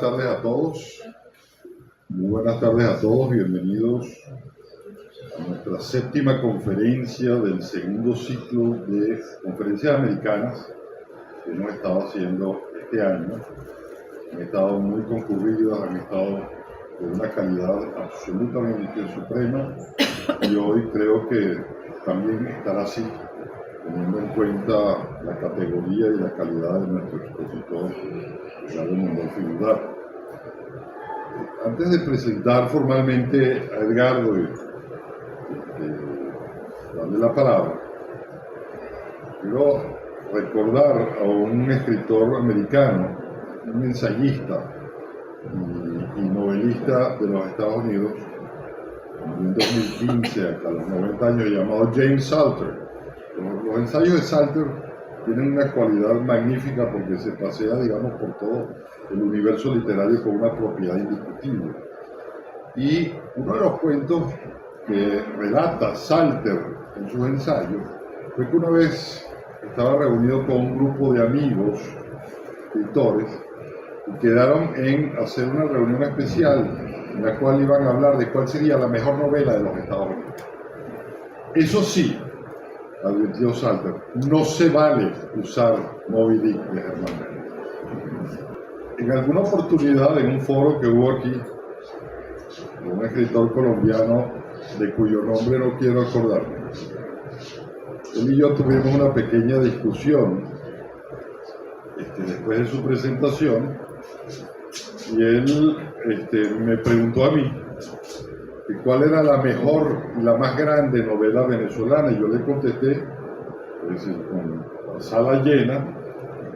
tardes a todos. Muy buenas tardes a todos. Bienvenidos a nuestra séptima conferencia del segundo ciclo de conferencias americanas que hemos estado haciendo este año. Han estado muy concurridas, han estado de una calidad absolutamente suprema y hoy creo que también estará así, teniendo en cuenta la categoría y la calidad de nuestro expositor, Edgardo Mondolfi Budar. Antes de presentar formalmente a Edgardo y darle la palabra, quiero recordar a un escritor americano, un ensayista y novelista de los Estados Unidos, en 2015, hasta los 90 años, llamado James Salter. Los ensayos de Salter tienen una cualidad magnífica porque se pasea, digamos, por todo el universo literario con una propiedad indiscutible. Y uno de los cuentos que relata Salter en sus ensayos fue que una vez estaba reunido con un grupo de amigos, escritores, y quedaron en hacer una reunión especial en la cual iban a hablar de cuál sería la mejor novela de los Estados Unidos. Eso sí, advirtió Salter, no se vale usar Moby Dick de Herman Melville. En alguna oportunidad, en un foro que hubo aquí, un escritor colombiano de cuyo nombre no quiero acordarme, él y yo tuvimos una pequeña discusión después de su presentación, y él me preguntó a mí que cuál era la mejor y la más grande novela venezolana, y yo le contesté, es decir, con la sala llena,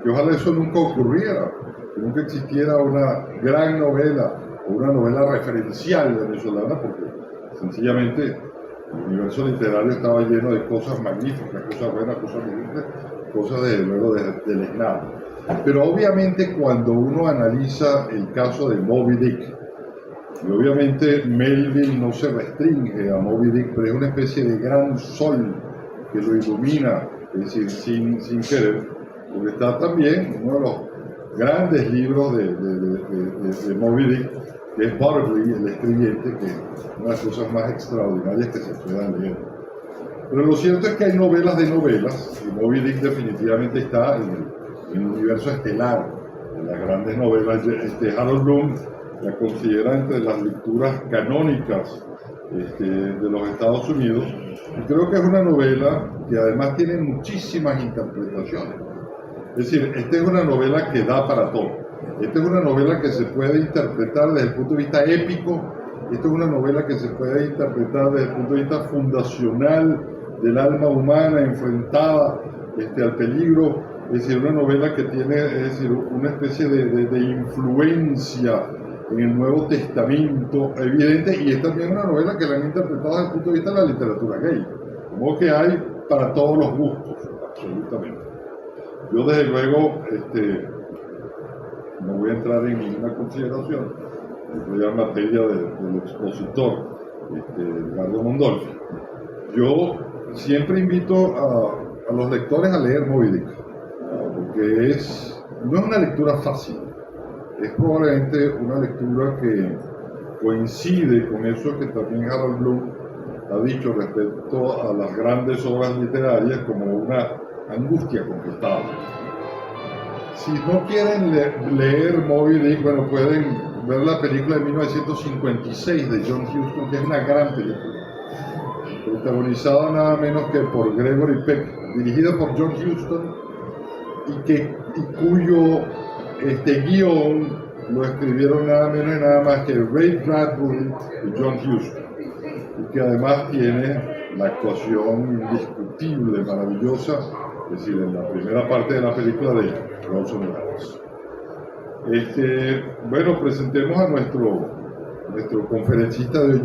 que ojalá eso nunca ocurriera, que nunca existiera una gran novela o una novela referencial venezolana, porque sencillamente el universo literario estaba lleno de cosas magníficas, cosas buenas, cosas bonitas, cosas desde luego deleznables. Pero obviamente cuando uno analiza el caso de Moby Dick, y obviamente Melville no se restringe a Moby Dick, pero es una especie de gran sol que lo ilumina, es decir, sin querer, porque está también uno de los grandes libros de Moby Dick, que es Bartley, el escribiente, que es una de las cosas más extraordinarias que se puedan leer. Pero lo cierto es que hay novelas de novelas, y Moby Dick definitivamente está en el universo estelar de las grandes novelas. Harold Bloom la considera entre las lecturas canónicas de los Estados Unidos, y creo que es una novela que además tiene muchísimas interpretaciones. Es decir, esta es una novela que da para todo. Esta es una novela que se puede interpretar desde el punto de vista épico, esta es una novela que se puede interpretar desde el punto de vista fundacional del alma humana enfrentada al peligro. Es decir, una novela que tiene, es decir, una especie de influencia en el Nuevo Testamento evidente, y es también una novela que la han interpretado desde el punto de vista de la literatura gay, como que hay para todos los gustos, absolutamente. Yo desde luego no voy a entrar en ninguna consideración, estoy en materia del expositor, Edgardo Mondolfi. Yo siempre invito a los lectores a leer Moby Dick, porque no es una lectura fácil, es probablemente una lectura que coincide con eso que también Harold Bloom ha dicho respecto a las grandes obras literarias como una angustia conquistada. Si no quieren leer Moby Dick, bueno, pueden ver la película de 1956 de John Huston, que es una gran película, protagonizada nada menos que por Gregory Peck, dirigida por John Huston, y cuyo guión lo escribieron nada menos y nada más que Ray Bradbury y John Huston, y que además tiene la actuación indiscutible, maravillosa, es decir, en la primera parte de la película de Orson Welles. Bueno, presentemos a nuestro conferencista de hoy.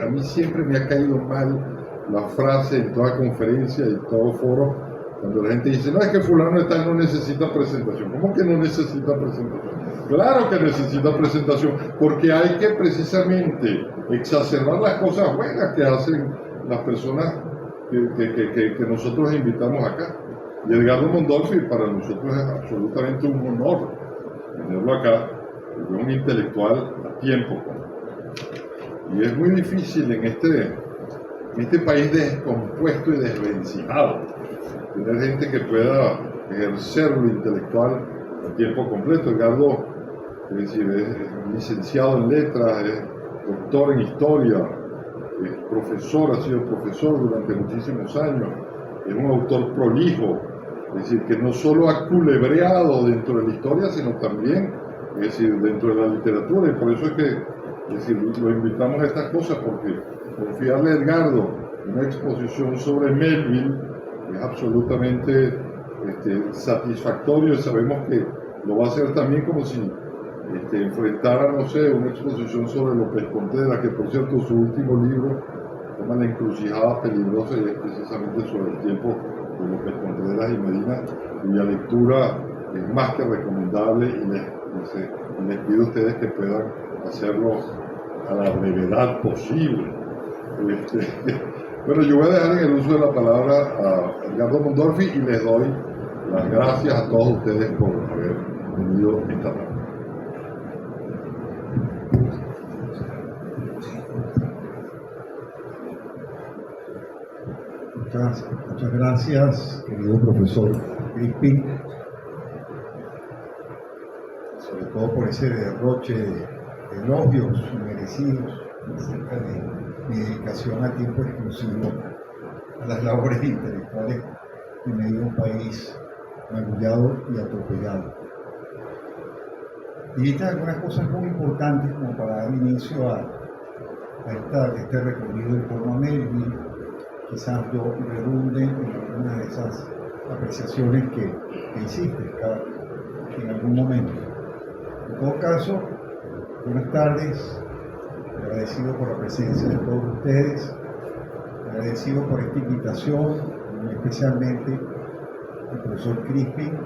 A mí siempre me ha caído mal la frase en toda conferencia y todo foro, cuando la gente dice, no, es que fulano de tal no necesita presentación. ¿Cómo que no necesita presentación? Claro que necesita presentación, porque hay que precisamente exacerbar las cosas buenas que hacen las personas que nosotros invitamos acá. Y Edgardo Mondolfi para nosotros es absolutamente un honor tenerlo acá, de un intelectual a tiempo completo. Y es muy difícil en este país descompuesto y desvencijado tener gente que pueda ejercer lo intelectual a tiempo completo. Edgardo, es decir, es licenciado en letras, es doctor en historia, es profesor, ha sido profesor durante muchísimos años, es un autor prolijo, es decir, que no solo ha culebreado dentro de la historia, sino también, es decir, dentro de la literatura, y por eso es que, es decir, lo invitamos a estas cosas, porque confiarle a Edgardo una exposición sobre Melville es absolutamente satisfactorio, y sabemos que lo va a hacer también como si enfrentara, no sé, una exposición sobre López Contreras, que por cierto su último libro se llama La encrucijada peligrosa, y es precisamente sobre el tiempo de López Contreras y Medina, cuya lectura es más que recomendable, y les pido a ustedes que puedan hacerlo a la brevedad posible. Bueno, yo voy a dejar en el uso de la palabra a Edgardo Mondorfi y les doy las gracias a todos ustedes por haber venido esta tarde. Muchas gracias, querido profesor Crispin, sobre todo por ese derroche de elogios merecidos acerca de mi dedicación a tiempo exclusivo a las labores intelectuales en medio de un país magullado y atropellado. Dijiste algunas cosas muy importantes como para dar inicio a este recorrido en torno a Melville. Quizás yo redunde en algunas de esas apreciaciones que hiciste en algún momento. En todo caso, buenas tardes, agradecido por la presencia de todos ustedes, agradecido por esta invitación, especialmente al profesor Crispin.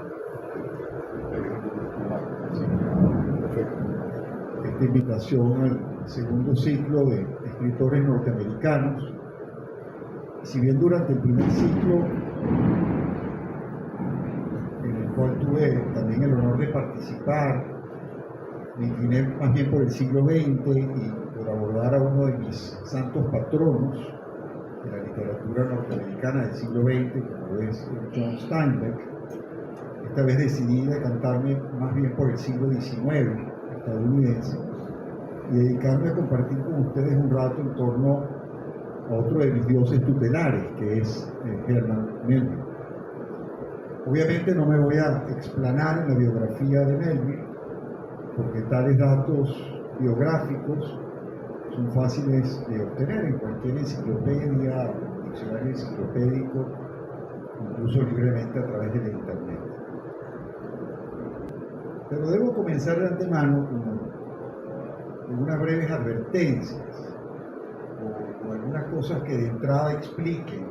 Esta invitación al segundo ciclo de escritores norteamericanos. Si bien durante el primer ciclo, en el cual tuve también el honor de participar, me incliné más bien por el siglo XX y por abordar a uno de mis santos patronos de la literatura norteamericana del siglo XX, como es John Steinbeck, esta vez decidí decantarme más bien por el siglo XIX estadounidense y dedicarme a compartir con ustedes un rato en torno a otro de mis dioses tutelares, que es Herman Melville. Obviamente no me voy a explanar en la biografía de Melville, porque tales datos biográficos son fáciles de obtener en cualquier enciclopedia, diccionario enciclopédico, incluso libremente a través del internet. Pero debo comenzar de antemano con unas breves advertencias o algunas cosas que de entrada expliquen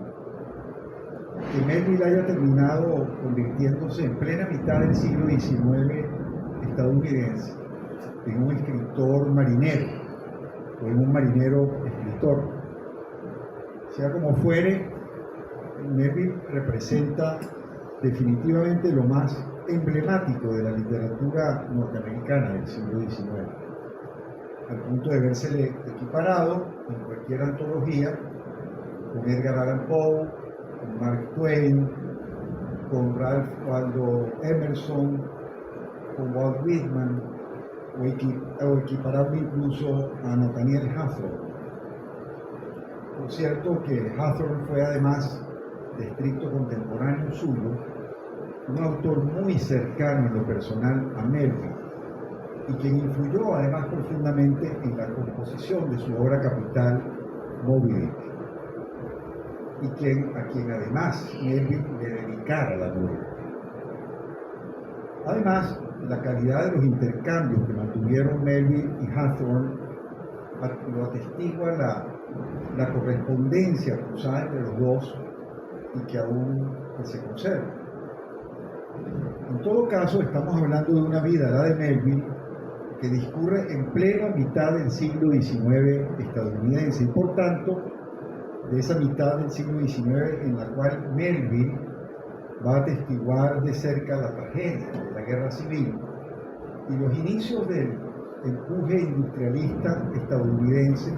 que Melville haya terminado convirtiéndose en plena mitad del siglo XIX estadounidense en un escritor marinero o en un marinero escritor. Sea como fuere, Melville representa definitivamente lo más emblemático de la literatura norteamericana del siglo XIX, al punto de vérsele equiparado en cualquier antología con Edgar Allan Poe, con Mark Twain, con Ralph Waldo Emerson, con Walt Whitman, o equiparable incluso a Nathaniel Hawthorne. Por cierto que Hawthorne fue, además de estricto contemporáneo suyo, un autor muy cercano en lo personal a Melville, y quien influyó además profundamente en la composición de su obra capital, Moby Dick, y a quien además Melville le dedicara la novela. Además, la calidad de los intercambios que mantuvieron Melville y Hawthorne lo atestigua la correspondencia cruzada entre los dos y que aún se conserva. En todo caso, estamos hablando de una vida, la de Melville, que discurre en plena mitad del siglo XIX estadounidense y por tanto de esa mitad del siglo XIX en la cual Melville va a atestiguar de cerca la tragedia de la guerra civil y los inicios del empuje industrialista estadounidense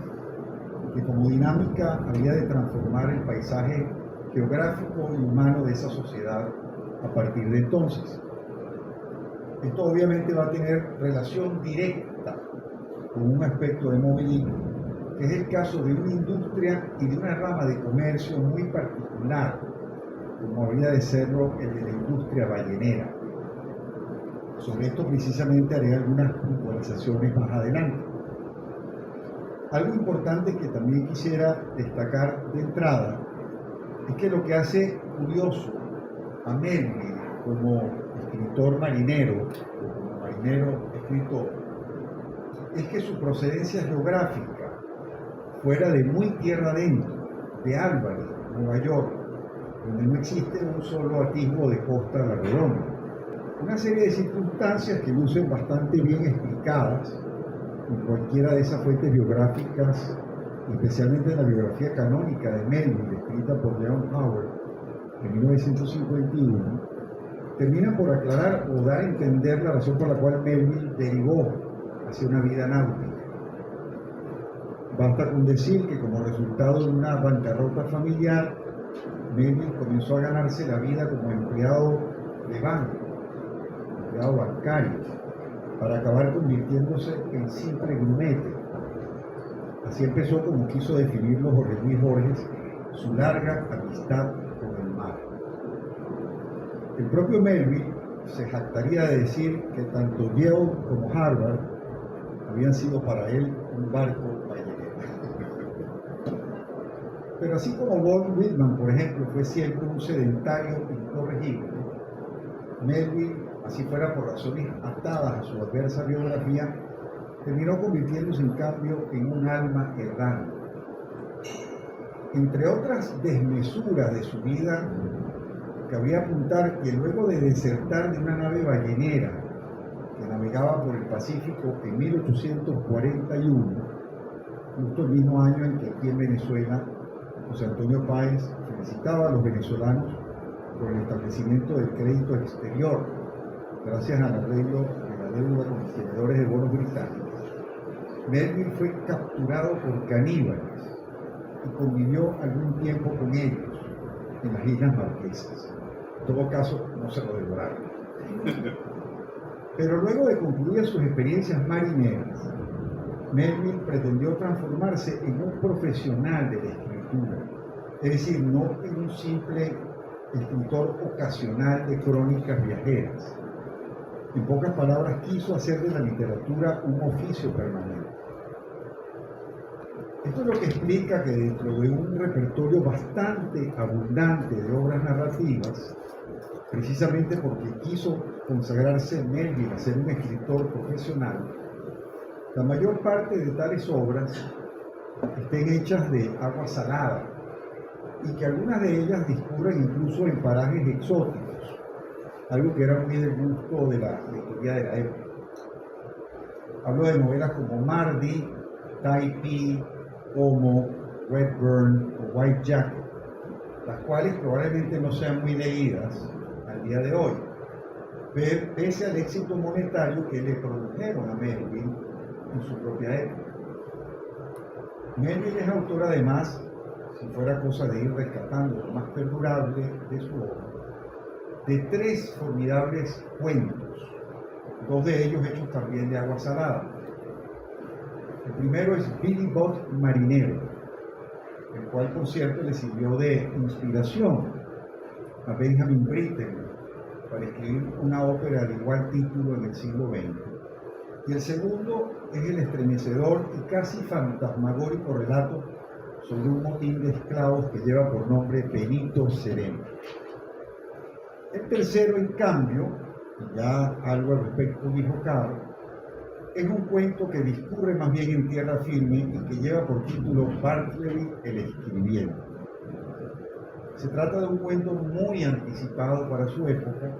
que como dinámica había de transformar el paisaje geográfico y humano de esa sociedad a partir de entonces. Esto obviamente va a tener relación directa con un aspecto de movilismo, que es el caso de una industria y de una rama de comercio muy particular, como habría de serlo el de la industria ballenera. Sobre esto precisamente haré algunas puntualizaciones más adelante. Algo importante que también quisiera destacar de entrada es que lo que hace curioso a Melville como escritor marinero, como marinero escritor, es que su procedencia geográfica fuera de muy tierra adentro, de Albany, Nueva York, donde no existe un solo atisbo de costa a la redonda. Una serie de circunstancias que lucen bastante bien explicadas en cualquiera de esas fuentes biográficas, especialmente en la biografía canónica de Melville, escrita por Leon Howard en 1951, terminan por aclarar o dar a entender la razón por la cual Melville derivó hacia una vida náutica. Basta con decir que como resultado de una bancarrota familiar, Melville comenzó a ganarse la vida como empleado de banco, empleado bancario, para acabar convirtiéndose en simple grumete. Así empezó, como quiso definirlo Jorge Luis Borges, su larga amistad con el mar. El propio Melville se jactaría de decir que tanto Yale como Harvard habían sido para él un barco ballenero. Pero así como Walt Whitman, por ejemplo, fue siempre un sedentario incorregible, Melville, así fuera por razones atadas a su adversa biografía, terminó convirtiéndose en cambio en un alma errante. Entre otras desmesuras de su vida, cabría apuntar que luego de desertar de una nave ballenera que navegaba por el Pacífico en 1841, justo el mismo año en que aquí en Venezuela José Antonio Páez felicitaba a los venezolanos por el establecimiento del crédito exterior, gracias al arreglo de la deuda con los tenedores de bonos británicos, Melville fue capturado por caníbales y convivió algún tiempo con ellos en las Islas Marquesas. En todo caso, no se lo devoraron. Pero luego de concluir sus experiencias marineras, Melville pretendió transformarse en un profesional de la escritura, es decir, no en un simple escritor ocasional de crónicas viajeras. En pocas palabras, quiso hacer de la literatura un oficio permanente. Esto es lo que explica que dentro de un repertorio bastante abundante de obras narrativas, precisamente porque quiso consagrarse Melville a ser un escritor profesional, la mayor parte de tales obras estén hechas de agua salada y que algunas de ellas discurren incluso en parajes exóticos, algo que era muy del gusto de la lectura de la época. Hablo de novelas como Mardi, Typee, Homo, Redburn o White Jacket, las cuales probablemente no sean muy leídas al día de hoy, pese al éxito monetario que le produjeron a Melville en su propia época. Melville es autor además, si fuera cosa de ir rescatando lo más perdurable de su obra, de 3 formidables cuentos, 2 de ellos hechos también de agua salada. El primero es Billy Budd Marinero, el cual, por cierto, le sirvió de inspiración a Benjamin Britten para escribir una ópera de igual título en el siglo XX. Y el segundo es el estremecedor y casi fantasmagórico relato sobre un motín de esclavos que lleva por nombre Benito Sereno. El tercero, en cambio, y ya algo al respecto dijo Caro, es un cuento que discurre más bien en tierra firme y que lleva por título Bartleby el Escribiente. Se trata de un cuento muy anticipado para su época,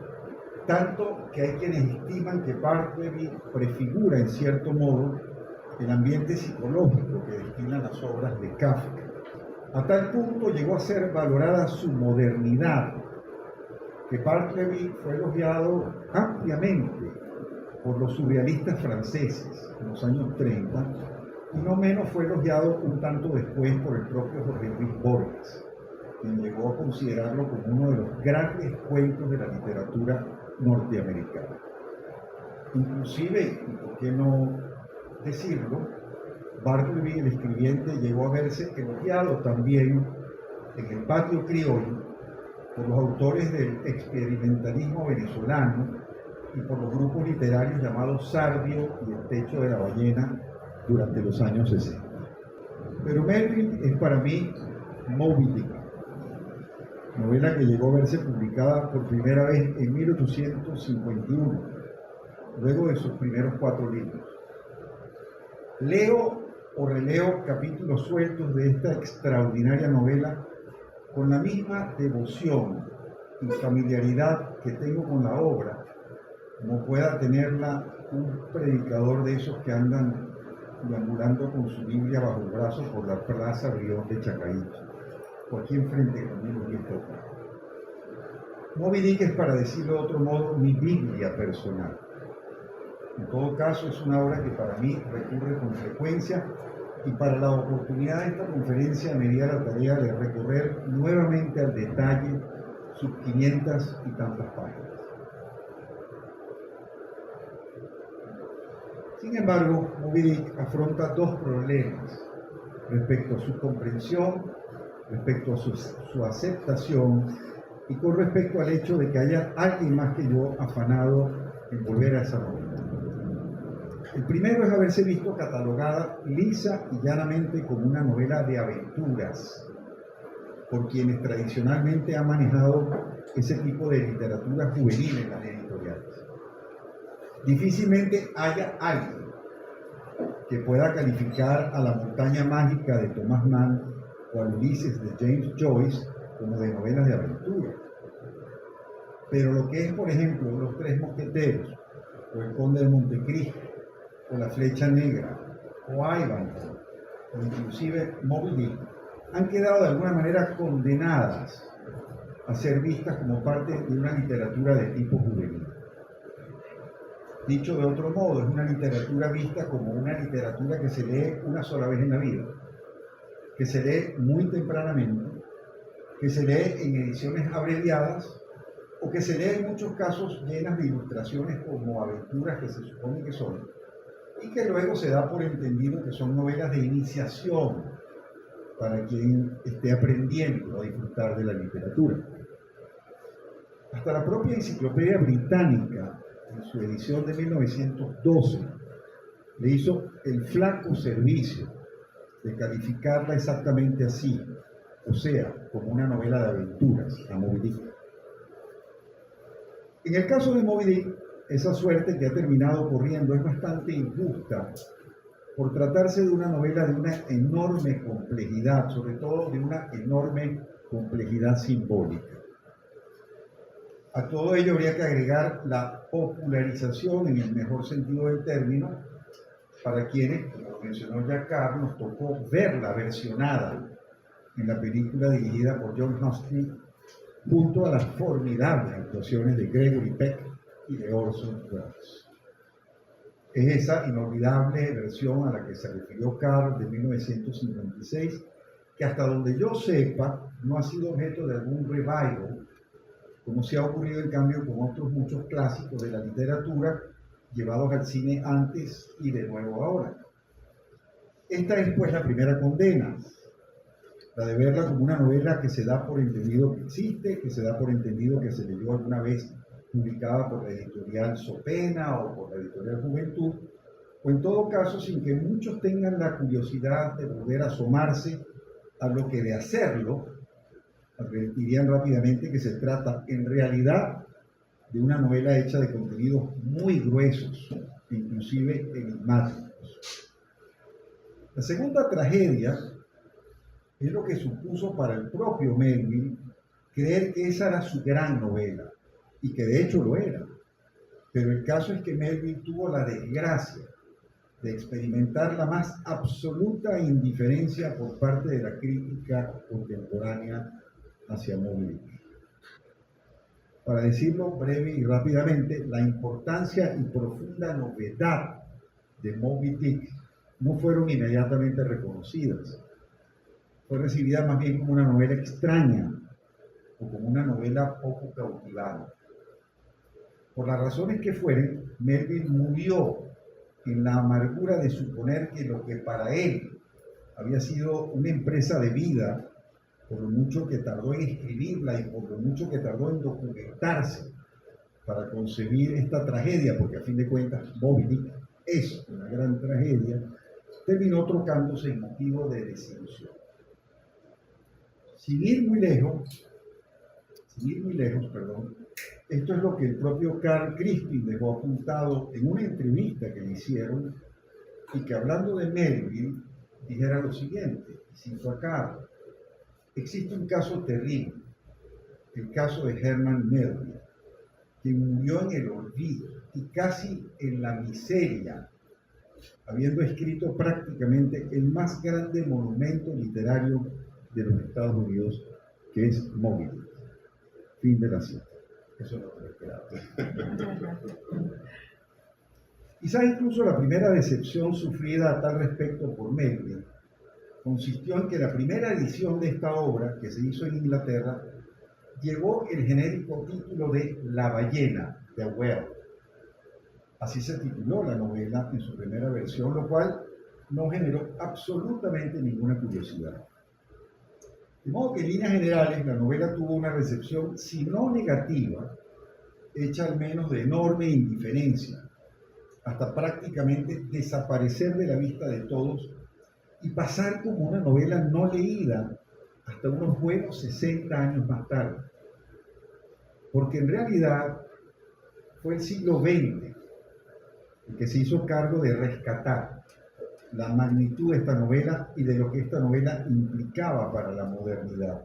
tanto que hay quienes estiman que Bartleby prefigura en cierto modo el ambiente psicológico que destinan las obras de Kafka. A tal punto llegó a ser valorada su modernidad, que Bartleby fue elogiado ampliamente por los surrealistas franceses en los años 30 y no menos fue elogiado un tanto después por el propio Jorge Luis Borges, quien llegó a considerarlo como uno de los grandes cuentos de la literatura norteamericana. Inclusive, y por qué no decirlo, Bartleby, el escribiente, llegó a verse elogiado también en el patio criollo por los autores del experimentalismo venezolano y por los grupos literarios llamados Sardio y El Techo de la Ballena durante los años 60. Pero Melville es para mí Moby Dick, novela que llegó a verse publicada por primera vez en 1851, luego de sus primeros 4 libros. Leo o releo capítulos sueltos de esta extraordinaria novela con la misma devoción y familiaridad que tengo con la obra, como pueda tenerla un predicador de esos que andan deambulando con su Biblia bajo el brazo por la plaza Brión de Chacaíto, o aquí enfrente conmigo en esta otra. Moby Dick es, para decirlo de otro modo, mi Biblia personal. En todo caso, es una obra que para mí recurre con frecuencia y para la oportunidad de esta conferencia me di a la tarea de recorrer nuevamente al detalle sus 500 y tantas páginas. Sin embargo, Moby Dick afronta 2 problemas respecto a su comprensión, respecto a su aceptación y con respecto al hecho de que haya alguien más que yo afanado en volver a esa novela. El primero es haberse visto catalogada lisa y llanamente como una novela de aventuras por quienes tradicionalmente han manejado ese tipo de literatura juvenil en las editoriales. Difícilmente haya alguien que pueda calificar a La montaña mágica de Thomas Mann o a Ulises de James Joyce como de novelas de aventura. Pero lo que es, por ejemplo, Los Tres Mosqueteros, o El Conde de Montecristo, o La Flecha Negra, o Ivanhoe, o inclusive Moby Dick, han quedado de alguna manera condenadas a ser vistas como parte de una literatura de tipo juvenil. Dicho de otro modo, es una literatura vista como una literatura que se lee una sola vez en la vida, que se lee muy tempranamente, que se lee en ediciones abreviadas o que se lee en muchos casos llenas de ilustraciones como aventuras que se supone que son, y que luego se da por entendido que son novelas de iniciación para quien esté aprendiendo a disfrutar de la literatura. Hasta la propia Enciclopedia Británica, en su edición de 1912, le hizo el flaco servicio de calificarla exactamente así, o sea, como una novela de aventuras, a Moby Dick. En el caso de Moby Dick, esa suerte que ha terminado corriendo es bastante injusta por tratarse de una novela de una enorme complejidad, sobre todo de una enorme complejidad simbólica. A todo ello habría que agregar la popularización, en el mejor sentido del término, para quienes, como lo mencionó ya Carlos, nos tocó verla versionada en la película dirigida por John Huston, junto a las formidables actuaciones de Gregory Peck y de Orson Welles. Es esa inolvidable versión a la que se refirió Carl de 1956, que hasta donde yo sepa no ha sido objeto de algún revival, como se ha ocurrido en cambio con otros muchos clásicos de la literatura llevados al cine antes y de nuevo ahora. Esta es pues la primera condena, la de verla como una novela que se da por entendido que existe, que se da por entendido que se leyó alguna vez publicada por la editorial Sopena o por la editorial Juventud, o en todo caso sin que muchos tengan la curiosidad de poder asomarse a lo que de hacerlo advertirían rápidamente que se trata en realidad de una novela hecha de contenidos muy gruesos, inclusive enigmáticos. La segunda tragedia es lo que supuso para el propio Melville creer que esa era su gran novela, y que de hecho lo era. Pero el caso es que Melville tuvo la desgracia de experimentar la más absoluta indiferencia por parte de la crítica contemporánea hacia Moby Dick. Para decirlo breve y rápidamente, la importancia y profunda novedad de Moby Dick no fueron inmediatamente reconocidas. Fue recibida más bien como una novela extraña o como una novela poco cautivante. Por las razones que fueren, Melville murió en la amargura de suponer que lo que para él había sido una empresa de vida, por lo mucho que tardó en escribirla y por lo mucho que tardó en documentarse para concebir esta tragedia, porque a fin de cuentas Moby Dick es una gran tragedia, terminó trocándose en motivo de desilusión. Sin ir muy lejos, esto es lo que el propio Carl Crispin dejó apuntado en una entrevista que le hicieron y que hablando de Melville dijera lo siguiente, y cito a Carl: existe un caso terrible, el caso de Herman Melville, que murió en el olvido y casi en la miseria, habiendo escrito prácticamente el más grande monumento literario de los Estados Unidos, que es Moby Dick. Fin de la cita. Eso no lo esperaba. Quizás incluso la primera decepción sufrida a tal respecto por Melville consistió en que la primera edición de esta obra, que se hizo en Inglaterra, llevó el genérico título de La ballena, The Whale. Así se tituló la novela en su primera versión, lo cual no generó absolutamente ninguna curiosidad. De modo que en líneas generales la novela tuvo una recepción, si no negativa, hecha al menos de enorme indiferencia, hasta prácticamente desaparecer de la vista de todos y pasar como una novela no leída hasta unos buenos 60 años más tarde. Porque en realidad fue el siglo XX el que se hizo cargo de rescatar la magnitud de esta novela y de lo que esta novela implicaba para la modernidad.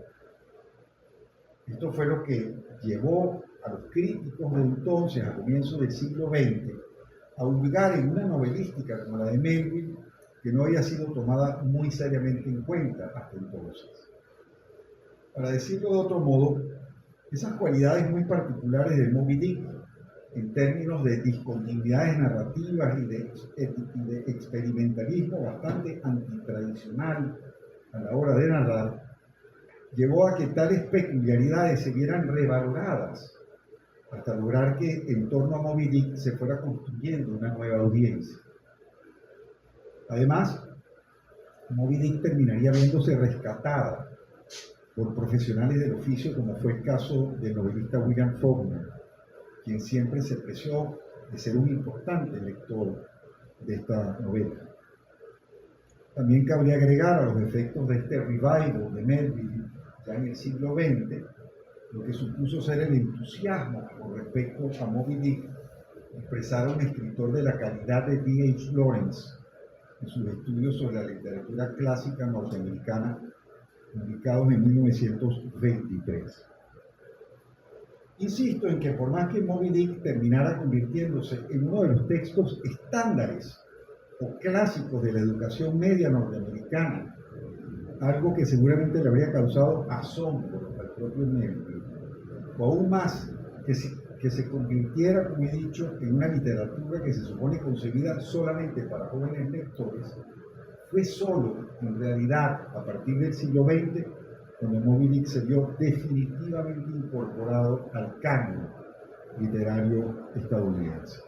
Esto fue lo que llevó a los críticos de entonces, a comienzos del siglo XX, a hurgar en una novelística como la de Melville, que no había sido tomada muy seriamente en cuenta hasta entonces. Para decirlo de otro modo, esas cualidades muy particulares de Moby Dick, en términos de discontinuidades narrativas y de experimentalismo bastante antitradicional a la hora de narrar, llevó a que tales peculiaridades se vieran revaloradas, hasta lograr que en torno a Moby Dick se fuera construyendo una nueva audiencia. Además, Moby Dick terminaría viéndose rescatada por profesionales del oficio, como fue el caso del novelista William Faulkner, quien siempre se preció de ser un importante lector de esta novela. También cabría agregar a los efectos de este revival de Melville ya en el siglo XX, lo que supuso ser el entusiasmo con respecto a Moby Dick expresara un escritor de la calidad de D.H. Lawrence en sus estudios sobre la literatura clásica norteamericana, publicados en 1923. Insisto en que por más que Moby Dick terminara convirtiéndose en uno de los textos estándares o clásicos de la educación media norteamericana, algo que seguramente le habría causado asombro al propio Melville, o aún más, que se convirtiera, como he dicho, en una literatura que se supone concebida solamente para jóvenes lectores, fue solo, en realidad, a partir del siglo XX, donde Moby Dick se vio definitivamente incorporado al canon literario estadounidense.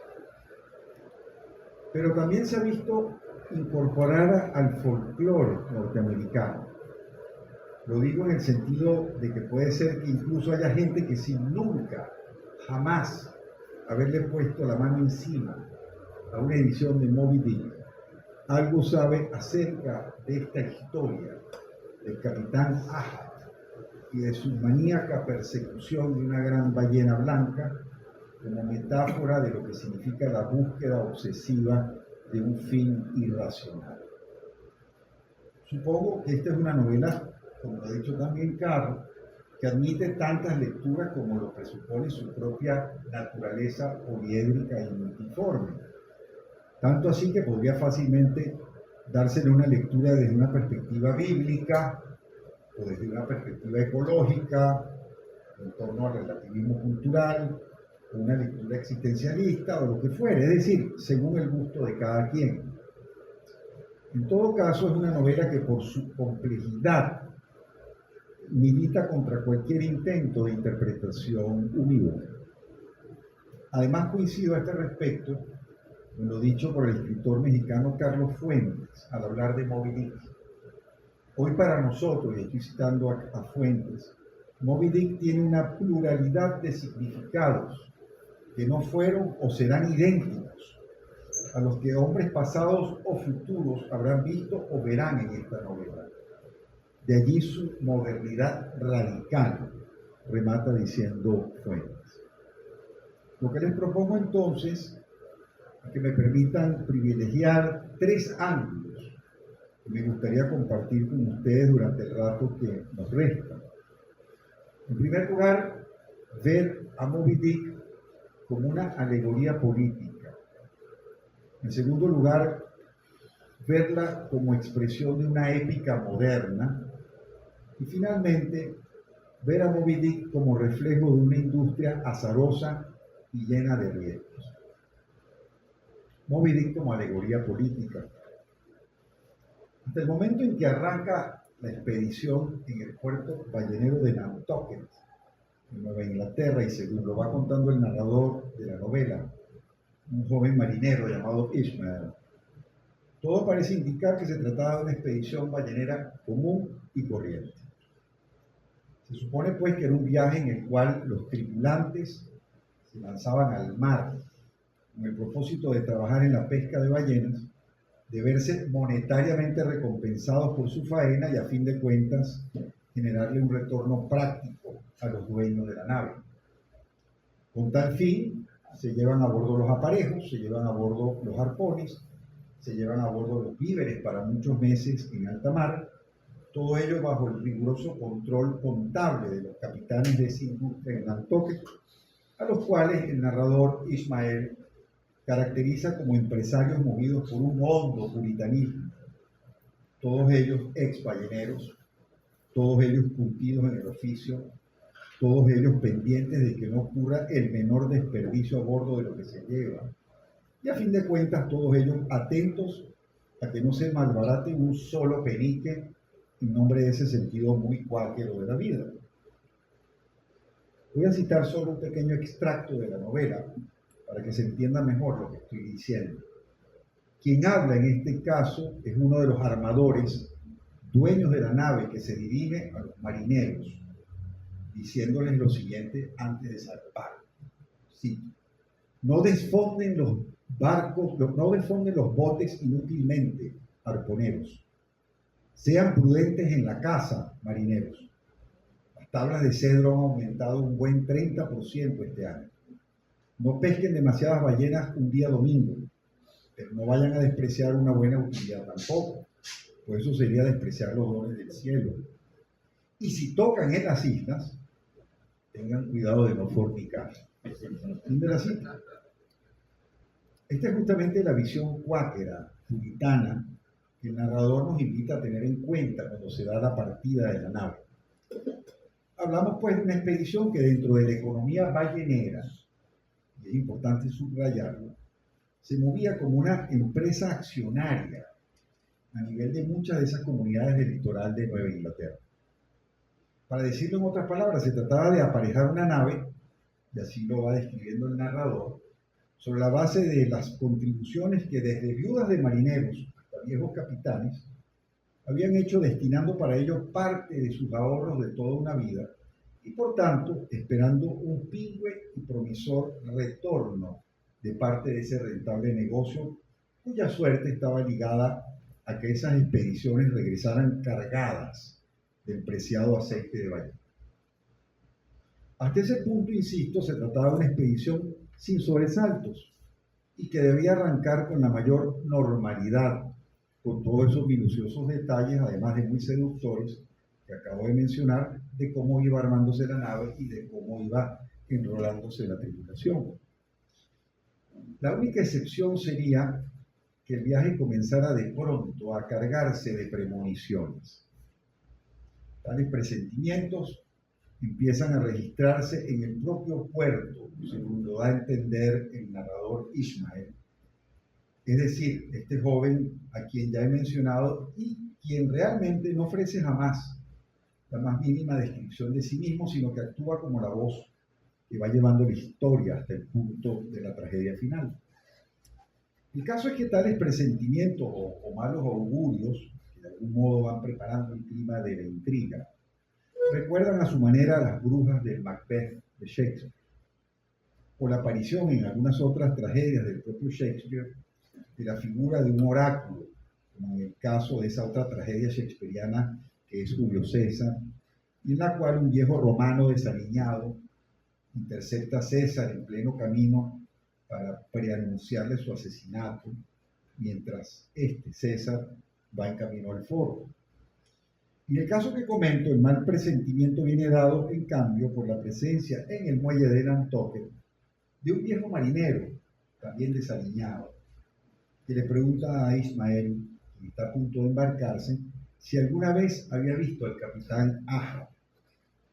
Pero también se ha visto incorporada al folclore norteamericano. Lo digo en el sentido de que puede ser que incluso haya gente que sin nunca, jamás haberle puesto la mano encima a una edición de Moby Dick, algo sabe acerca de esta historia del capitán Ahab y de su maníaca persecución de una gran ballena blanca como metáfora de lo que significa la búsqueda obsesiva de un fin irracional. Supongo que esta es una novela, como lo ha dicho también Carl, que admite tantas lecturas como lo presupone su propia naturaleza poliédrica y multiforme. Tanto así que podría fácilmente dársele una lectura desde una perspectiva bíblica, o desde una perspectiva ecológica, en torno al relativismo cultural, una lectura existencialista o lo que fuere, es decir, según el gusto de cada quien. En todo caso, es una novela que por su complejidad milita contra cualquier intento de interpretación unívoca. Además, coincido a este respecto con lo dicho por el escritor mexicano Carlos Fuentes al hablar de Moby Dick. Hoy para nosotros, y estoy citando a Fuentes, Moby Dick tiene una pluralidad de significados que no fueron o serán idénticos a los que hombres pasados o futuros habrán visto o verán en esta novela. De allí su modernidad radical, remata diciendo Fuentes. Lo que les propongo entonces es que me permitan privilegiar 3 ángulos que me gustaría compartir con ustedes durante el rato que nos resta. En primer lugar, ver a Moby Dick como una alegoría política. En segundo lugar, verla como expresión de una épica moderna. Y finalmente, ver a Moby Dick como reflejo de una industria azarosa y llena de riesgos. Moby Dick como alegoría política. Hasta el momento en que arranca la expedición en el puerto ballenero de Nantucket, en Nueva Inglaterra, y según lo va contando el narrador de la novela, un joven marinero llamado Ishmael, todo parece indicar que se trataba de una expedición ballenera común y corriente. Se supone pues que era un viaje en el cual los tripulantes se lanzaban al mar con el propósito de trabajar en la pesca de ballenas, de verse monetariamente recompensados por su faena y a fin de cuentas generarle un retorno práctico a los dueños de la nave. Con tal fin, se llevan a bordo los aparejos, se llevan a bordo los arpones, se llevan a bordo los víveres para muchos meses en alta mar, todo ello bajo el riguroso control contable de los capitanes de esa industria en Nantucket, a los cuales el narrador Ishmael caracteriza como empresarios movidos por un hondo puritanismo, todos ellos ex balleneros, todos ellos curtidos en el oficio, todos ellos pendientes de que no ocurra el menor desperdicio a bordo de lo que se lleva, y a fin de cuentas todos ellos atentos a que no se malbarate un solo penique en nombre de ese sentido muy cuáquero de la vida. Voy a citar solo un pequeño extracto de la novela para que se entienda mejor lo que estoy diciendo. Quien habla en este caso es uno de los armadores, dueños de la nave, que se dirige a los marineros, diciéndoles lo siguiente antes de zarpar. Sí, no desfonden los barcos, no desfonden los botes inútilmente, arponeros. Sean prudentes en la caza, marineros. Las tablas de cedro han aumentado un buen 30% este año. No pesquen demasiadas ballenas un día domingo, pero no vayan a despreciar una buena utilidad tampoco, pues eso sería despreciar los dones del cielo. Y si tocan en las islas, tengan cuidado de no fornicar. Fin de la cita. Esta es justamente la visión cuáquera, puritana, que el narrador nos invita a tener en cuenta cuando se da la partida de la nave. Hablamos pues de una expedición que dentro de la economía ballenera, y es importante subrayarlo, se movía como una empresa accionaria a nivel de muchas de esas comunidades del litoral de Nueva Inglaterra. Para decirlo en otras palabras, se trataba de aparejar una nave, y así lo va describiendo el narrador, sobre la base de las contribuciones que desde viudas de marineros hasta viejos capitanes habían hecho destinando para ello parte de sus ahorros de toda una vida y por tanto esperando un pingüe y promisor retorno de parte de ese rentable negocio cuya suerte estaba ligada a que esas expediciones regresaran cargadas del preciado aceite de ballena. Hasta ese punto, insisto, se trataba de una expedición sin sobresaltos y que debía arrancar con la mayor normalidad, con todos esos minuciosos detalles, además de muy seductores, que acabo de mencionar, de cómo iba armándose la nave y de cómo iba enrolándose la tripulación. La única excepción sería que el viaje comenzara de pronto a cargarse de premoniciones. Tales presentimientos empiezan a registrarse en el propio puerto, según lo da a entender el narrador Ismael. Es decir, este joven a quien ya he mencionado y quien realmente no ofrece jamás la más mínima descripción de sí mismo, sino que actúa como la voz que va llevando la historia hasta el punto de la tragedia final. El caso es que tales presentimientos o malos augurios, que de algún modo van preparando el clima de la intriga, recuerdan a su manera a las brujas del Macbeth de Shakespeare, o la aparición en algunas otras tragedias del propio Shakespeare de la figura de un oráculo, como en el caso de esa otra tragedia shakespeariana que es Julio César, y en la cual un viejo romano desaliñado intercepta a César en pleno camino para preanunciarle su asesinato, mientras César, va en camino al foro. En el caso que comento, el mal presentimiento viene dado, en cambio, por la presencia en el muelle de Nantucket de un viejo marinero, también desaliñado, que le pregunta a Ismael, que está a punto de embarcarse, si alguna vez había visto al capitán Ahab,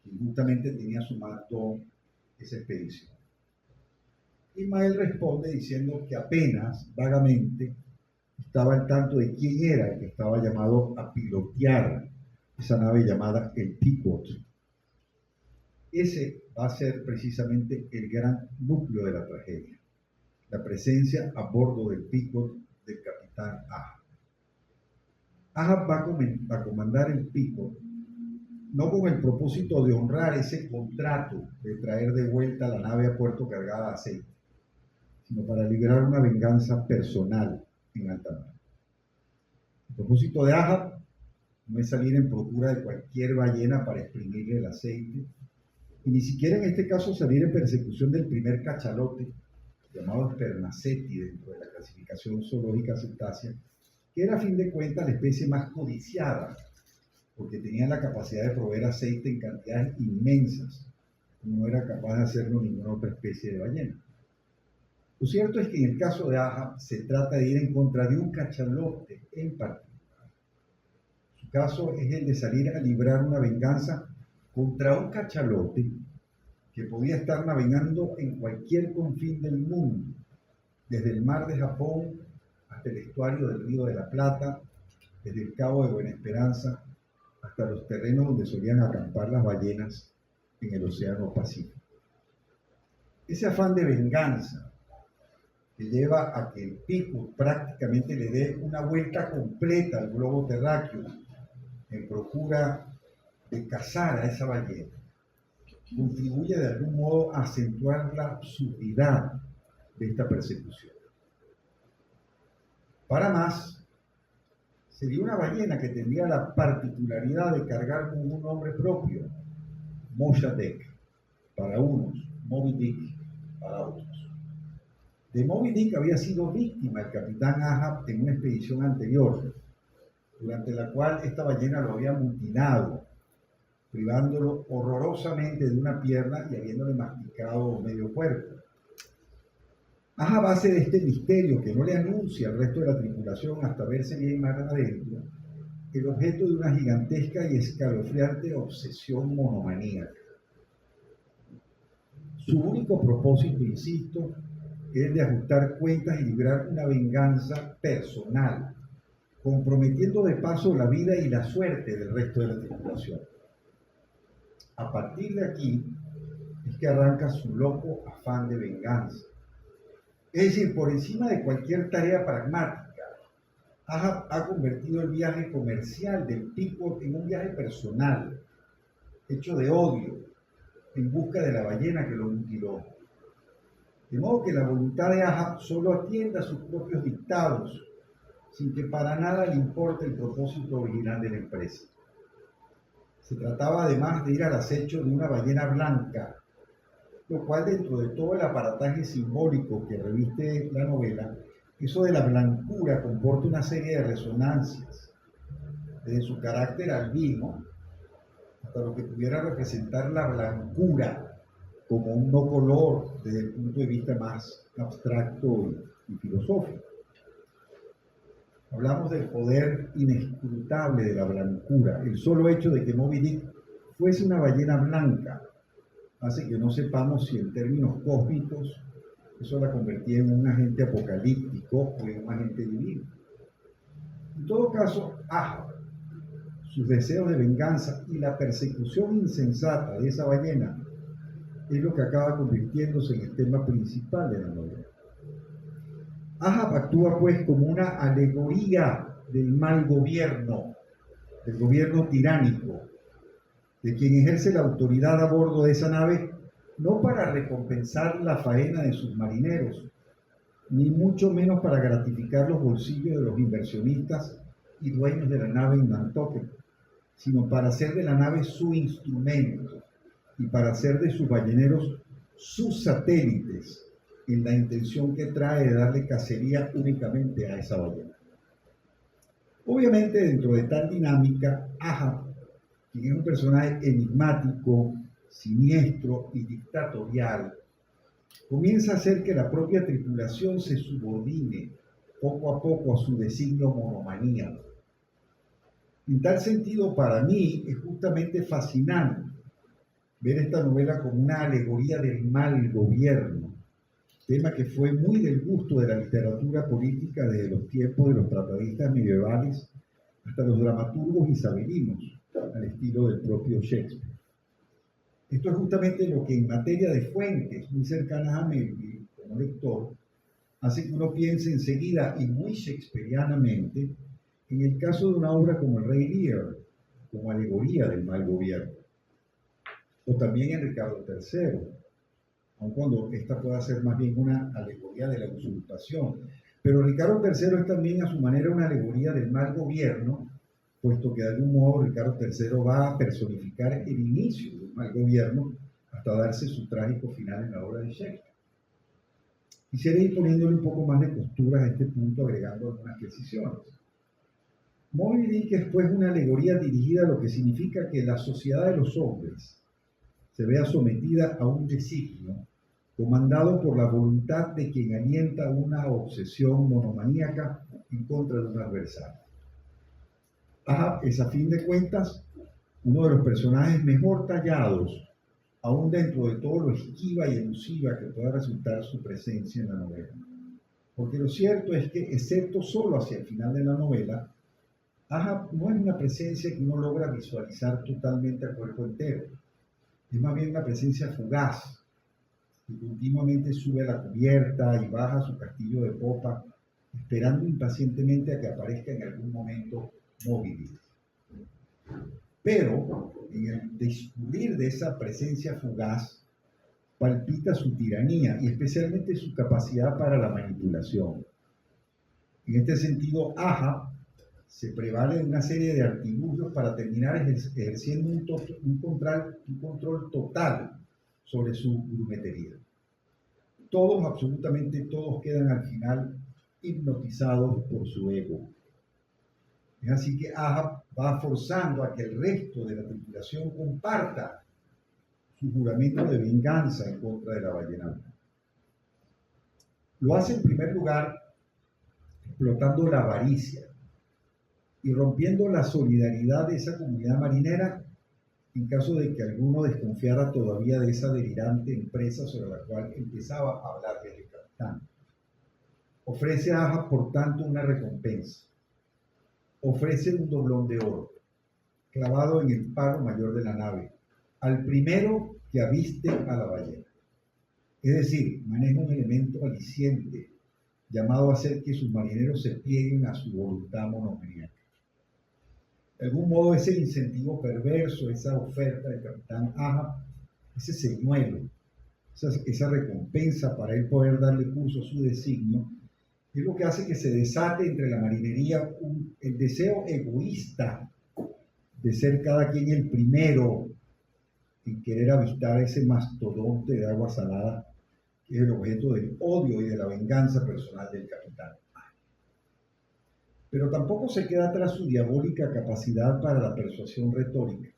que justamente tenía a su mando esa expedición. Ismael responde diciendo que apenas, vagamente, estaba al tanto de quién era el que estaba llamado a pilotear esa nave llamada el Pequod. Ese va a ser precisamente el gran núcleo de la tragedia, la presencia a bordo del Pequod del capitán Ahab. Ahab va a comandar el Pequod no con el propósito de honrar ese contrato de traer de vuelta la nave a puerto cargada de aceite, sino para librar una venganza personal en alta mar. El propósito de Ahab no es salir en procura de cualquier ballena para exprimirle el aceite, y ni siquiera en este caso salir en persecución del primer cachalote, llamado Spermaceti dentro de la clasificación zoológica cetácea, que era a fin de cuentas la especie más codiciada, porque tenía la capacidad de proveer aceite en cantidades inmensas, como no era capaz de hacerlo ninguna otra especie de ballena. Lo cierto es que en el caso de Ahab se trata de ir en contra de un cachalote en particular. Su caso es el de salir a librar una venganza contra un cachalote que podía estar navegando en cualquier confín del mundo, desde el mar de Japón hasta el estuario del Río de la Plata, desde el Cabo de Buena Esperanza hasta los terrenos donde solían acampar las ballenas en el Océano Pacífico. Ese afán de venganza que lleva a que el Pequod prácticamente le dé una vuelta completa al globo terráqueo en procura de cazar a esa ballena, contribuye de algún modo a acentuar la absurdidad de esta persecución. Para más, sería una ballena que tendría la particularidad de cargar con un nombre propio, Mossadegh para unos, Moby Dick para otros. De Moby Dick había sido víctima el capitán Ahab en una expedición anterior, durante la cual esta ballena lo había mutilado, privándolo horrorosamente de una pierna y habiéndole masticado medio cuerpo. Ahab hace de este misterio que no le anuncia al resto de la tripulación hasta verse bien más adentro, el objeto de una gigantesca y escalofriante obsesión monomaníaca. Su único propósito, insisto, es el de ajustar cuentas y librar una venganza personal, comprometiendo de paso la vida y la suerte del resto de la tripulación. A partir de aquí es que arranca su loco afán de venganza. Es decir, por encima de cualquier tarea pragmática, Ahab ha convertido el viaje comercial del Pequod en un viaje personal, hecho de odio, en busca de la ballena que lo mutiló. De modo que la voluntad de Ahab solo atiende a sus propios dictados, sin que para nada le importe el propósito original de la empresa. Se trataba además de ir al acecho de una ballena blanca, lo cual dentro de todo el aparataje simbólico que reviste la novela, eso de la blancura comporta una serie de resonancias, desde su carácter albino hasta lo que pudiera representar la blancura como un no color desde el punto de vista más abstracto y filosófico. Hablamos del poder inescrutable de la blancura, el solo hecho de que Moby Dick fuese una ballena blanca, hace que no sepamos si en términos cósmicos eso la convertía en un agente apocalíptico o en un agente divino. En todo caso, Ahab, sus deseos de venganza y la persecución insensata de esa ballena es lo que acaba convirtiéndose en el tema principal de la novela. Ahab actúa pues como una alegoría del mal gobierno, del gobierno tiránico, de quien ejerce la autoridad a bordo de esa nave, no para recompensar la faena de sus marineros, ni mucho menos para gratificar los bolsillos de los inversionistas y dueños de la nave en Nantucket, sino para hacer de la nave su instrumento y para hacer de sus balleneros sus satélites, en la intención que trae de darle cacería únicamente a esa ballena. Obviamente, dentro de tal dinámica, Ahab, quien es un personaje enigmático, siniestro y dictatorial, comienza a hacer que la propia tripulación se subordine poco a poco a su designio monomaníaco. En tal sentido, para mí es justamente fascinante ver esta novela como una alegoría del mal gobierno, tema que fue muy del gusto de la literatura política desde los tiempos de los tratadistas medievales hasta los dramaturgos isabelinos, al estilo del propio Shakespeare. Esto es justamente lo que en materia de fuentes muy cercanas a Melville, como lector, hace que uno piense enseguida y muy shakespearianamente en el caso de una obra como El Rey Lear, como alegoría del mal gobierno, o también en Ricardo III, aun cuando esta pueda ser más bien una alegoría de la usurpación. Pero Ricardo III es también a su manera una alegoría del mal gobierno, puesto que de algún modo Ricardo III va a personificar el inicio del mal gobierno hasta darse su trágico final en la obra de Shakespeare. Quisiera ir poniéndole un poco más de costuras a este punto, agregando algunas precisiones. Moby Dick es pues una alegoría dirigida a lo que significa que la sociedad de los hombres se vea sometida a un designio comandado por la voluntad de quien alienta una obsesión monomaníaca en contra de un adversario. Ahab es, a fin de cuentas, uno de los personajes mejor tallados, aún dentro de todo lo esquiva y elusiva que pueda resultar su presencia en la novela. Porque lo cierto es que, excepto solo hacia el final de la novela, Ahab no es una presencia que uno logra visualizar totalmente a cuerpo entero. Es más bien una presencia fugaz, que continuamente sube a la cubierta y baja a su castillo de popa, esperando impacientemente a que aparezca en algún momento Moby Dick. Pero en el descubrir de esa presencia fugaz, palpita su tiranía y especialmente su capacidad para la manipulación. En este sentido, Ahab se prevale de una serie de artilugios para terminar ejerciendo un control total sobre su grumetería. Todos, absolutamente todos, quedan al final hipnotizados por su ego. Es así que Ahab va forzando a que el resto de la tripulación comparta su juramento de venganza en contra de la ballena blanca. Lo hace en primer lugar explotando la avaricia y rompiendo la solidaridad de esa comunidad marinera en caso de que alguno desconfiara todavía de esa delirante empresa sobre la cual empezaba a hablarle el capitán. Ofrece a Ahab, por tanto, una recompensa. Ofrece un doblón de oro, clavado en el palo mayor de la nave, al primero que aviste a la ballena. Es decir, maneja un elemento aliciente, llamado a hacer que sus marineros se plieguen a su voluntad monomaníaca. De algún modo, ese incentivo perverso, esa oferta del capitán Ahab, ese señuelo, esa recompensa para él poder darle curso a su designio, es lo que hace que se desate entre la marinería el deseo egoísta de ser cada quien el primero en querer avistar a ese mastodonte de agua salada que es el objeto del odio y de la venganza personal del capitán. Pero tampoco se queda atrás su diabólica capacidad para la persuasión retórica.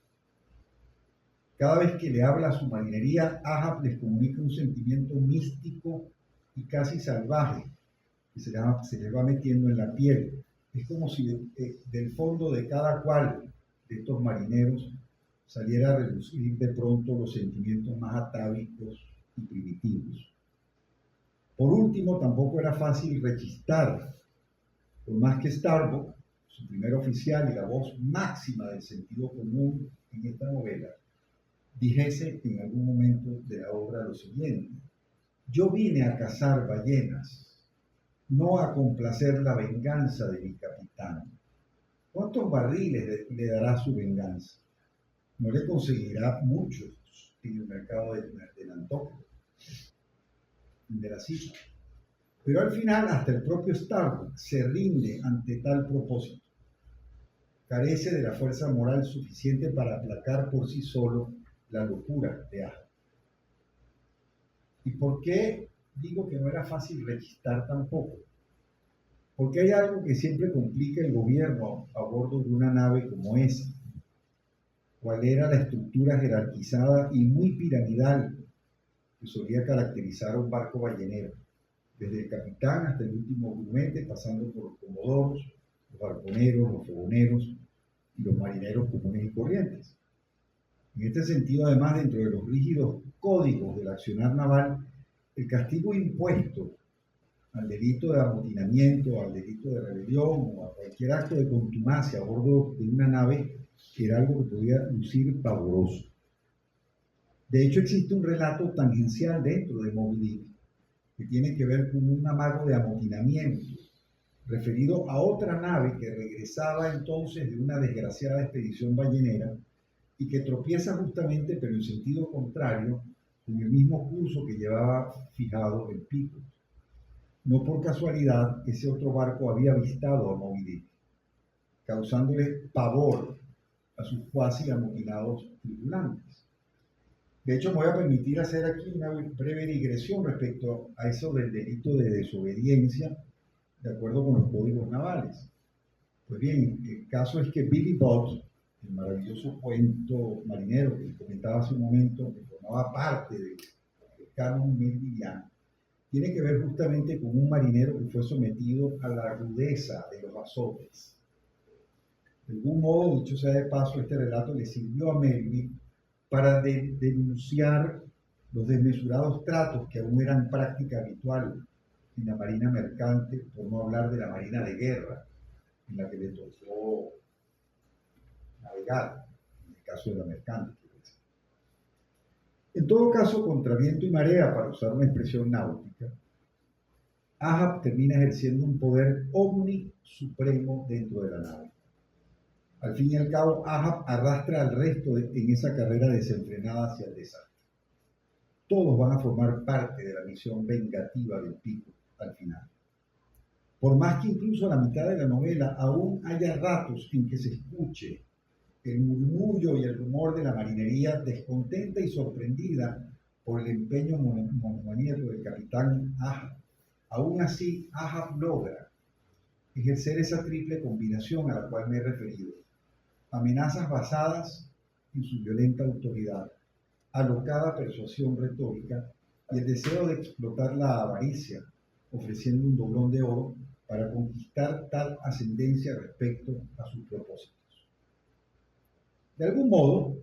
Cada vez que le habla a su marinería, Ahab les comunica un sentimiento místico y casi salvaje que se le va metiendo en la piel. Es como si del fondo de cada cual de estos marineros saliera a relucir de pronto los sentimientos más atávicos y primitivos. Por último, tampoco era fácil rechistar, por más que Starbuck, su primer oficial y la voz máxima del sentido común en esta novela, dijese en algún momento de la obra lo siguiente: yo vine a cazar ballenas, no a complacer la venganza de mi capitán. ¿Cuántos barriles le dará su venganza? No le conseguirá muchos en el mercado de Nantucket, de la cita. Pero al final hasta el propio Starbuck se rinde ante tal propósito. Carece de la fuerza moral suficiente para aplacar por sí solo la locura de Ahab. ¿Y por qué digo que no era fácil registrar tampoco? Porque hay algo que siempre complica el gobierno a bordo de una nave como esa. ¿Cuál era la estructura jerarquizada y muy piramidal que solía caracterizar a un barco ballenero? Desde el capitán hasta el último grumete, pasando por los comodoros, los barconeros, los fogoneros y los marineros comunes y corrientes. En este sentido, además, dentro de los rígidos códigos del accionar naval, el castigo impuesto al delito de amotinamiento, al delito de rebelión o a cualquier acto de contumacia a bordo de una nave era algo que podía lucir pavoroso. De hecho, existe un relato tangencial dentro de Moby Dick que tiene que ver con un amago de amotinamiento referido a otra nave que regresaba entonces de una desgraciada expedición ballenera y que tropieza justamente, pero en sentido contrario, con el mismo curso que llevaba fijado el Pico. No por casualidad, ese otro barco había avistado a Moby Dick, causándole pavor a sus cuasi amotinados tripulantes. De hecho, me voy a permitir hacer aquí una breve digresión respecto a eso del delito de desobediencia de acuerdo con los códigos navales. Pues bien, el caso es que Billy Budd, el maravilloso cuento marinero que comentaba hace un momento, que formaba parte del canon meridiano, tiene que ver justamente con un marinero que fue sometido a la rudeza de los azotes. De algún modo, dicho sea de paso, este relato le sirvió a Melville para denunciar los desmesurados tratos que aún eran práctica habitual en la marina mercante, por no hablar de la marina de guerra, en la que le tocó navegar, en el caso de la mercante. En todo caso, contra viento y marea, para usar una expresión náutica, Ahab termina ejerciendo un poder omnisupremo dentro de la nave. Al fin y al cabo, Ahab arrastra al resto en esa carrera desenfrenada hacia el desastre. Todos van a formar parte de la misión vengativa del Pico al final. Por más que incluso a la mitad de la novela aún haya ratos en que se escuche el murmullo y el rumor de la marinería descontenta y sorprendida por el empeño monomaníaco del capitán Ahab, aún así Ahab logra ejercer esa triple combinación a la cual me he referido: amenazas basadas en su violenta autoridad, alocada persuasión retórica y el deseo de explotar la avaricia, ofreciendo un doblón de oro para conquistar tal ascendencia respecto a sus propósitos. De algún modo,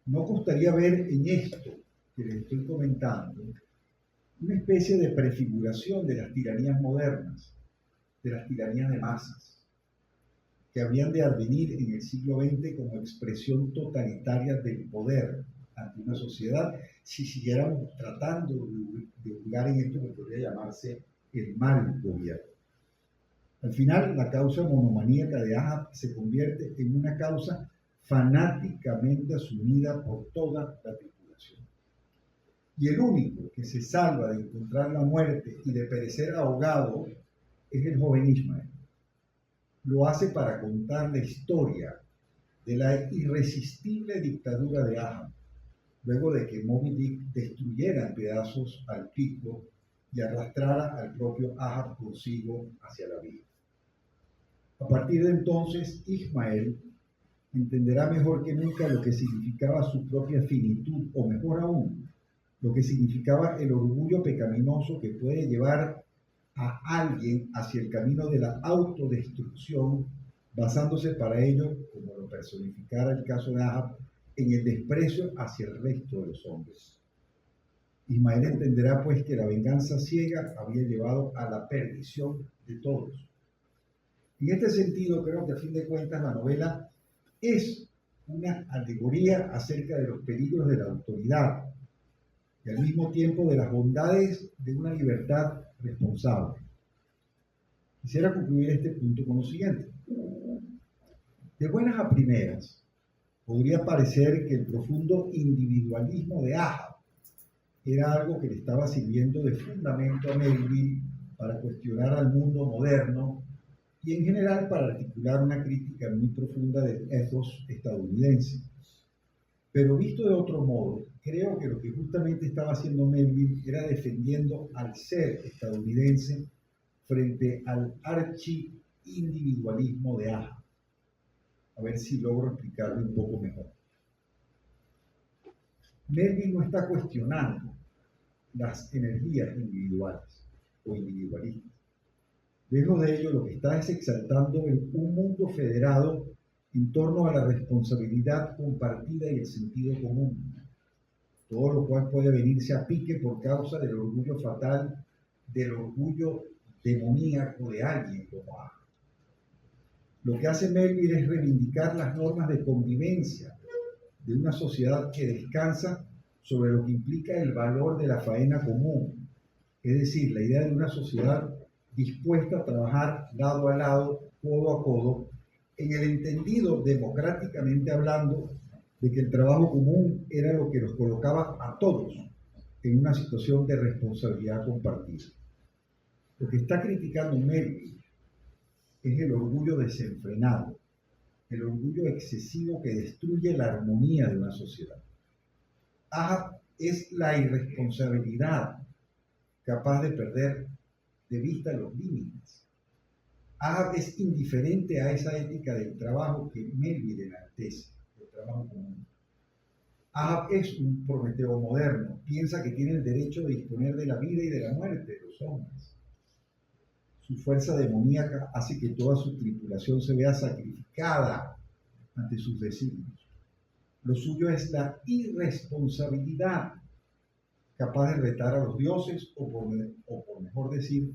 no costaría ver en esto que les estoy comentando una especie de prefiguración de las tiranías modernas, de las tiranías de masas, que habían de advenir en el siglo XX como expresión totalitaria del poder ante una sociedad, si siguiéramos tratando de hurgar en esto que podría llamarse el mal gobierno. Al final, la causa monomaníaca de Ahab se convierte en una causa fanáticamente asumida por toda la tripulación. Y el único que se salva de encontrar la muerte y de perecer ahogado es el joven Ismael. Lo hace para contar la historia de la irresistible dictadura de Ahab, luego de que Moby Dick destruyera en pedazos al Pico y arrastrara al propio Ahab consigo hacia la vida. A partir de entonces, Ismael entenderá mejor que nunca lo que significaba su propia finitud, o mejor aún, lo que significaba el orgullo pecaminoso que puede llevar a alguien hacia el camino de la autodestrucción, basándose para ello, como lo personificara el caso de Ahab, en el desprecio hacia el resto de los hombres. Ismael entenderá pues que la venganza ciega había llevado a la perdición de todos. En este sentido, creo que a fin de cuentas la novela es una alegoría acerca de los peligros de la autoridad y al mismo tiempo de las bondades de una libertad responsable. Quisiera concluir este punto con lo siguiente. De buenas a primeras, podría parecer que el profundo individualismo de Ahab era algo que le estaba sirviendo de fundamento a Melville para cuestionar al mundo moderno y en general para articular una crítica muy profunda del ethos estadounidense. Pero visto de otro modo, creo que lo que justamente estaba haciendo Melville era defendiendo al ser estadounidense frente al archi-individualismo de Ahab. A ver si logro explicarlo un poco mejor. Melville no está cuestionando las energías individuales o individualistas. Lejos de ello, lo que está es exaltando un mundo federado en torno a la responsabilidad compartida y el sentido común, todo lo cual puede venirse a pique por causa del orgullo fatal, del orgullo demoníaco de alguien como Ahab. Lo que hace Melville es reivindicar las normas de convivencia de una sociedad que descansa sobre lo que implica el valor de la faena común, es decir, la idea de una sociedad dispuesta a trabajar lado a lado, codo a codo, en el entendido, democráticamente hablando, de que el trabajo común era lo que los colocaba a todos en una situación de responsabilidad compartida. Lo que está criticando Melville es el orgullo desenfrenado, el orgullo excesivo que destruye la armonía de una sociedad. Ahab es la irresponsabilidad capaz de perder de vista los límites. Ahab es indiferente a esa ética del trabajo que Melville enaltece, el trabajo común. Ahab es un Prometeo moderno, piensa que tiene el derecho de disponer de la vida y de la muerte de los hombres. Su fuerza demoníaca hace que toda su tripulación se vea sacrificada ante sus designios. Lo suyo es la irresponsabilidad, capaz de retar a los dioses o por mejor decir,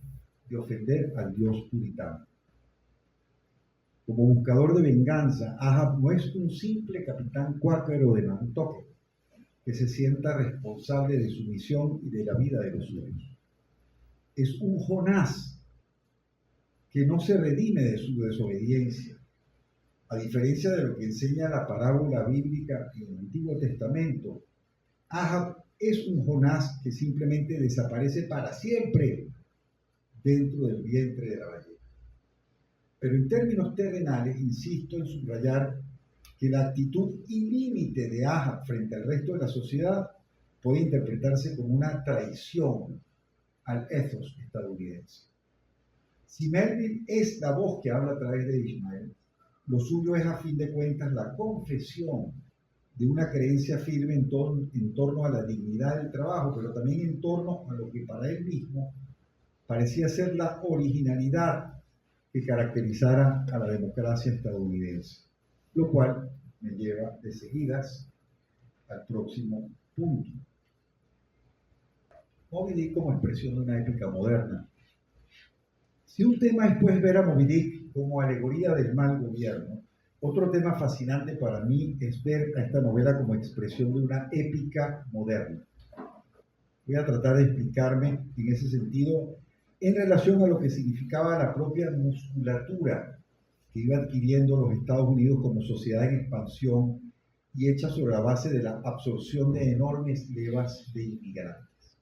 de ofender al dios puritano. Como buscador de venganza, Ahab no es un simple capitán cuáquero de Nantucket que se sienta responsable de su misión y de la vida de los suyos. Es un Jonás que no se redime de su desobediencia. A diferencia de lo que enseña la parábola bíblica en el Antiguo Testamento, Ahab es un Jonás que simplemente desaparece para siempre dentro del vientre de la ballena. Pero en términos terrenales, insisto en subrayar que la actitud ilímite de Ahab frente al resto de la sociedad puede interpretarse como una traición al ethos estadounidense. Si Melville es la voz que habla a través de Ismael, lo suyo es a fin de cuentas la confesión de una creencia firme en torno a la dignidad del trabajo, pero también en torno a lo que para él mismo parecía ser la originalidad que caracterizara a la democracia estadounidense, lo cual me lleva de seguidas al próximo punto. Moby Dick como expresión de una épica moderna. Si un tema es pues ver a Moby Dick como alegoría del mal gobierno, otro tema fascinante para mí es ver a esta novela como expresión de una épica moderna. Voy a tratar de explicarme en ese sentido en relación a lo que significaba la propia musculatura que iba adquiriendo los Estados Unidos como sociedad en expansión y hecha sobre la base de la absorción de enormes levas de inmigrantes.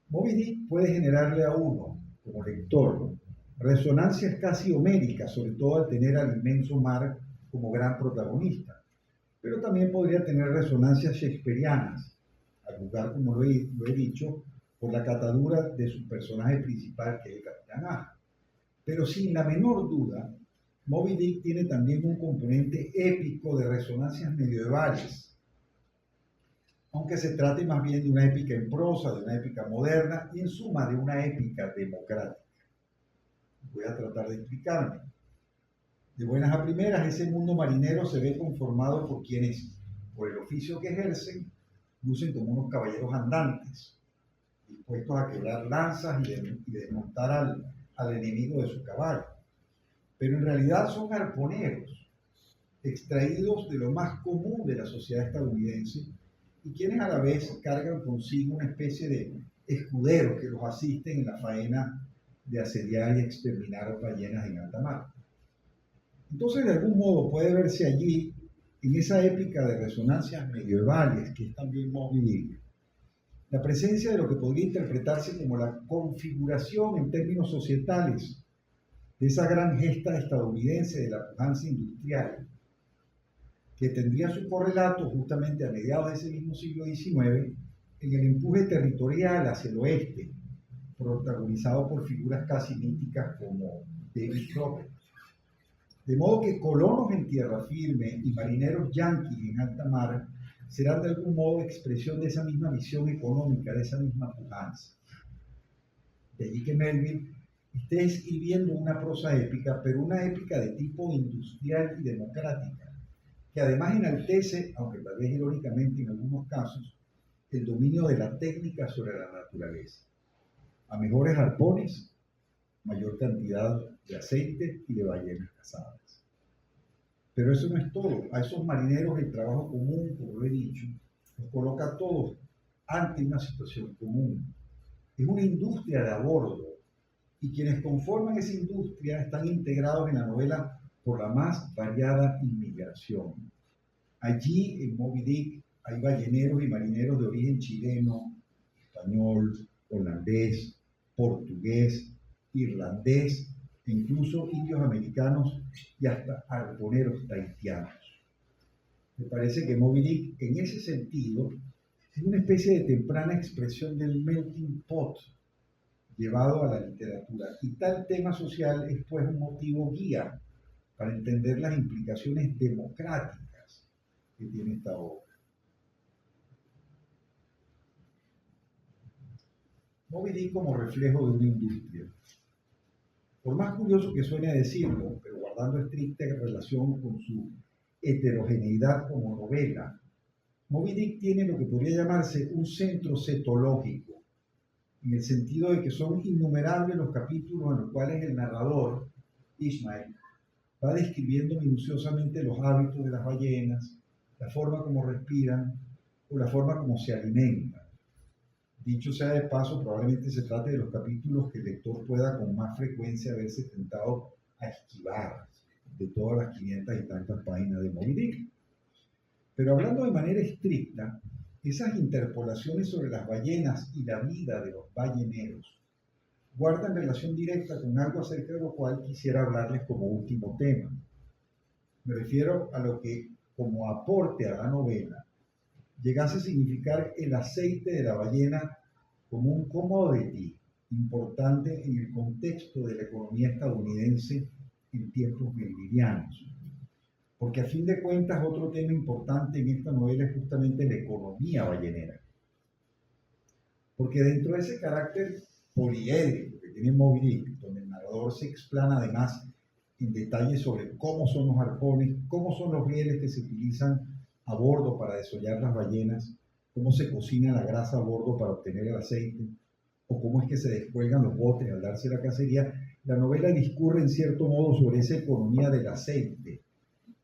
Moby Dick puede generarle a uno, como lector, resonancias casi homéricas, sobre todo al tener al inmenso mar como gran protagonista, pero también podría tener resonancias shakespearianas, al juzgar, como lo he dicho, por la catadura de su personaje principal, que es el Capitán Ahab. Pero sin la menor duda, Moby Dick tiene también un componente épico de resonancias medievales, aunque se trate más bien de una épica en prosa, de una épica moderna y en suma de una épica democrática. Voy a tratar de explicarme. De buenas a primeras, ese mundo marinero se ve conformado por quienes por el oficio que ejercen, lucen como unos caballeros andantes, dispuestos a quebrar lanzas y desmontar al enemigo de su caballo. Pero en realidad son arponeros, extraídos de lo más común de la sociedad estadounidense y quienes a la vez cargan consigo una especie de escuderos que los asisten en la faena de asediar y exterminar ballenas en alta mar. Entonces, de algún modo puede verse allí, en esa épica de resonancias medievales que es también Moby Dick, la presencia de lo que podría interpretarse como la configuración en términos societales de esa gran gesta estadounidense de la pujanza industrial, que tendría su correlato justamente a mediados de ese mismo siglo XIX en el empuje territorial hacia el oeste, protagonizado por figuras casi míticas como David Crockett. De modo que colonos en tierra firme y marineros yanquis en alta mar serán de algún modo expresión de esa misma visión económica, de esa misma pujanza. De allí que Melville esté escribiendo una prosa épica, pero una épica de tipo industrial y democrática, que además enaltece, aunque tal vez irónicamente en algunos casos, el dominio de la técnica sobre la naturaleza. A mejores arpones, mayor cantidad de aceite y de ballenas cazadas. Pero eso no es todo. A esos marineros el trabajo común, como lo he dicho, los coloca a todos ante una situación común. Es una industria de a bordo y quienes conforman esa industria están integrados en la novela por la más variada inmigración. Allí en Moby Dick hay balleneros y marineros de origen chileno, español, holandés, portugués, irlandés, e incluso indios americanos y hasta arponeros tahitianos. Me parece que Moby Dick, en ese sentido, es una especie de temprana expresión del melting pot llevado a la literatura. Y tal tema social es pues un motivo guía para entender las implicaciones democráticas que tiene esta obra. Moby Dick como reflejo de una industria. Por más curioso que suene decirlo, pero guardando estricta relación con su heterogeneidad como novela, Moby Dick tiene lo que podría llamarse un centro cetológico, en el sentido de que son innumerables los capítulos en los cuales el narrador, Ishmael, va describiendo minuciosamente los hábitos de las ballenas, la forma como respiran o la forma como se alimentan. Dicho sea de paso, probablemente se trate de los capítulos que el lector pueda con más frecuencia verse tentado a esquivar de todas las 500 y tantas páginas de Moby Dick. Pero hablando de manera estricta, esas interpolaciones sobre las ballenas y la vida de los balleneros guardan relación directa con algo acerca de lo cual quisiera hablarles como último tema. Me refiero a lo que, como aporte a la novela, llegase a significar el aceite de la ballena como un commodity importante en el contexto de la economía estadounidense en tiempos melvilianos. Porque a fin de cuentas otro tema importante en esta novela es justamente la economía ballenera. Porque dentro de ese carácter poliédrico que tiene Moby Dick, donde el narrador se explana además en detalle sobre cómo son los arpones, cómo son los rieles que se utilizan a bordo para desollar las ballenas, cómo se cocina la grasa a bordo para obtener el aceite, o cómo es que se descuelgan los botes al darse la cacería, la novela discurre en cierto modo sobre esa economía del aceite,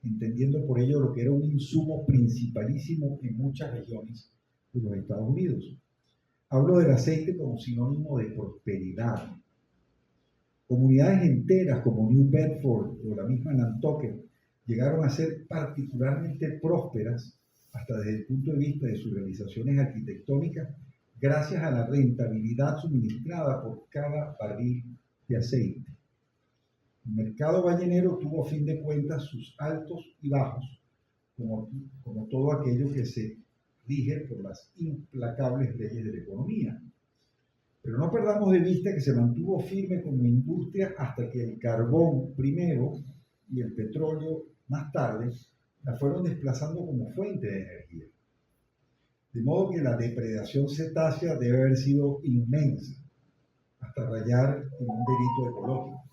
entendiendo por ello lo que era un insumo principalísimo en muchas regiones de los Estados Unidos. Hablo del aceite como sinónimo de prosperidad. Comunidades enteras como New Bedford o la misma Nantucket llegaron a ser particularmente prósperas hasta desde el punto de vista de sus realizaciones arquitectónicas gracias a la rentabilidad suministrada por cada barril de aceite. El mercado ballenero tuvo a fin de cuentas sus altos y bajos, como todo aquello que se rige por las implacables leyes de la economía. Pero no perdamos de vista que se mantuvo firme como industria hasta que el carbón primero y el petróleo más tarde la fueron desplazando como fuente de energía. De modo que la depredación cetácea debe haber sido inmensa, hasta rayar en un delito ecológico.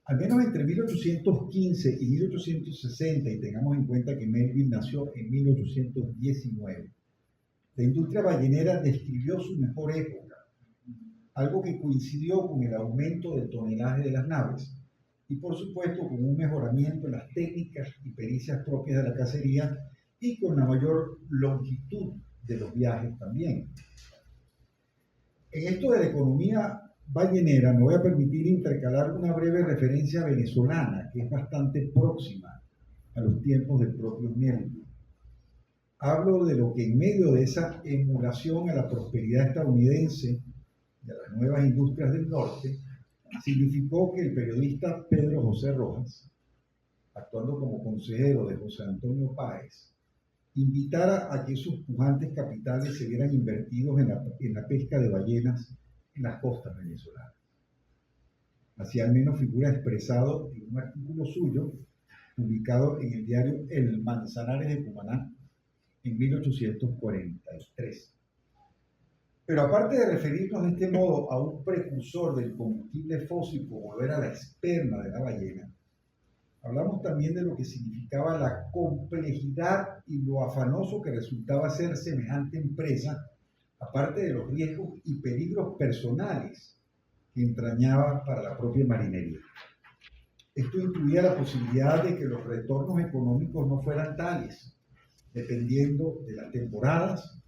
Al menos entre 1815 y 1860, y tengamos en cuenta que Melville nació en 1819, la industria ballenera describió su mejor época, algo que coincidió con el aumento del tonelaje de las naves y por supuesto con un mejoramiento en las técnicas y pericias propias de la cacería y con la mayor longitud de los viajes también. En esto de la economía ballenera me voy a permitir intercalar una breve referencia venezolana que es bastante próxima a los tiempos del propio Melville. Hablo de lo que en medio de esa emulación a la prosperidad estadounidense y a las nuevas industrias del norte, significó que el periodista Pedro José Rojas, actuando como consejero de José Antonio Páez, invitara a que esos pujantes capitales se vieran invertidos en la pesca de ballenas en las costas venezolanas. Así al menos figura expresado en un artículo suyo publicado en el diario El Manzanares de Cumaná en 1843. Pero aparte de referirnos de este modo a un precursor del combustible fósil como lo era la esperma de la ballena, hablamos también de lo que significaba la complejidad y lo afanoso que resultaba ser semejante empresa, aparte de los riesgos y peligros personales que entrañaba para la propia marinería. Esto incluía la posibilidad de que los retornos económicos no fueran tales, dependiendo de las temporadas,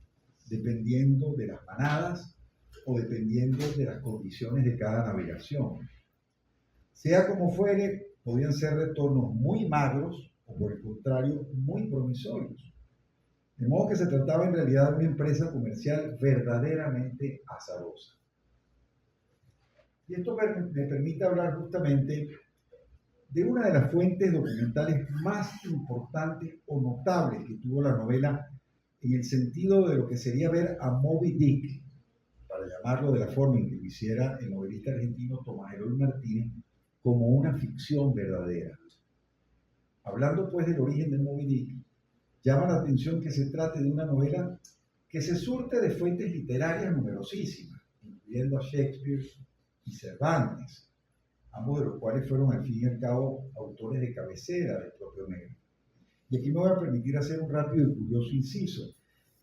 dependiendo de las manadas o dependiendo de las condiciones de cada navegación. Sea como fuere, podían ser retornos muy magros o por el contrario muy promisorios. De modo que se trataba en realidad de una empresa comercial verdaderamente azarosa. Y esto me permite hablar justamente de una de las fuentes documentales más importantes o notables que tuvo la novela en el sentido de lo que sería ver a Moby Dick, para llamarlo de la forma en que lo hiciera el novelista argentino Tomás Eloy Martínez, como una ficción verdadera. Hablando pues del origen de Moby Dick, llama la atención que se trate de una novela que se surte de fuentes literarias numerosísimas, incluyendo a Shakespeare y Cervantes, ambos de los cuales fueron al fin y al cabo autores de cabecera del propio Melville. Y aquí me voy a permitir hacer un rápido y curioso inciso.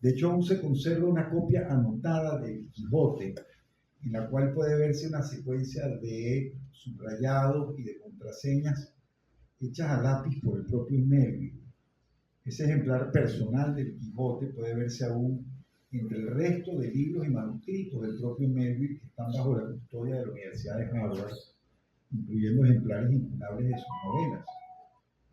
De hecho, aún se conserva una copia anotada del Quijote, en la cual puede verse una secuencia de subrayados y de contraseñas hechas a lápiz por el propio Melville. Ese ejemplar personal del Quijote puede verse aún entre el resto de libros y manuscritos del propio Melville que están bajo la custodia de la Universidad de Harvard, incluyendo ejemplares incunables de sus novelas.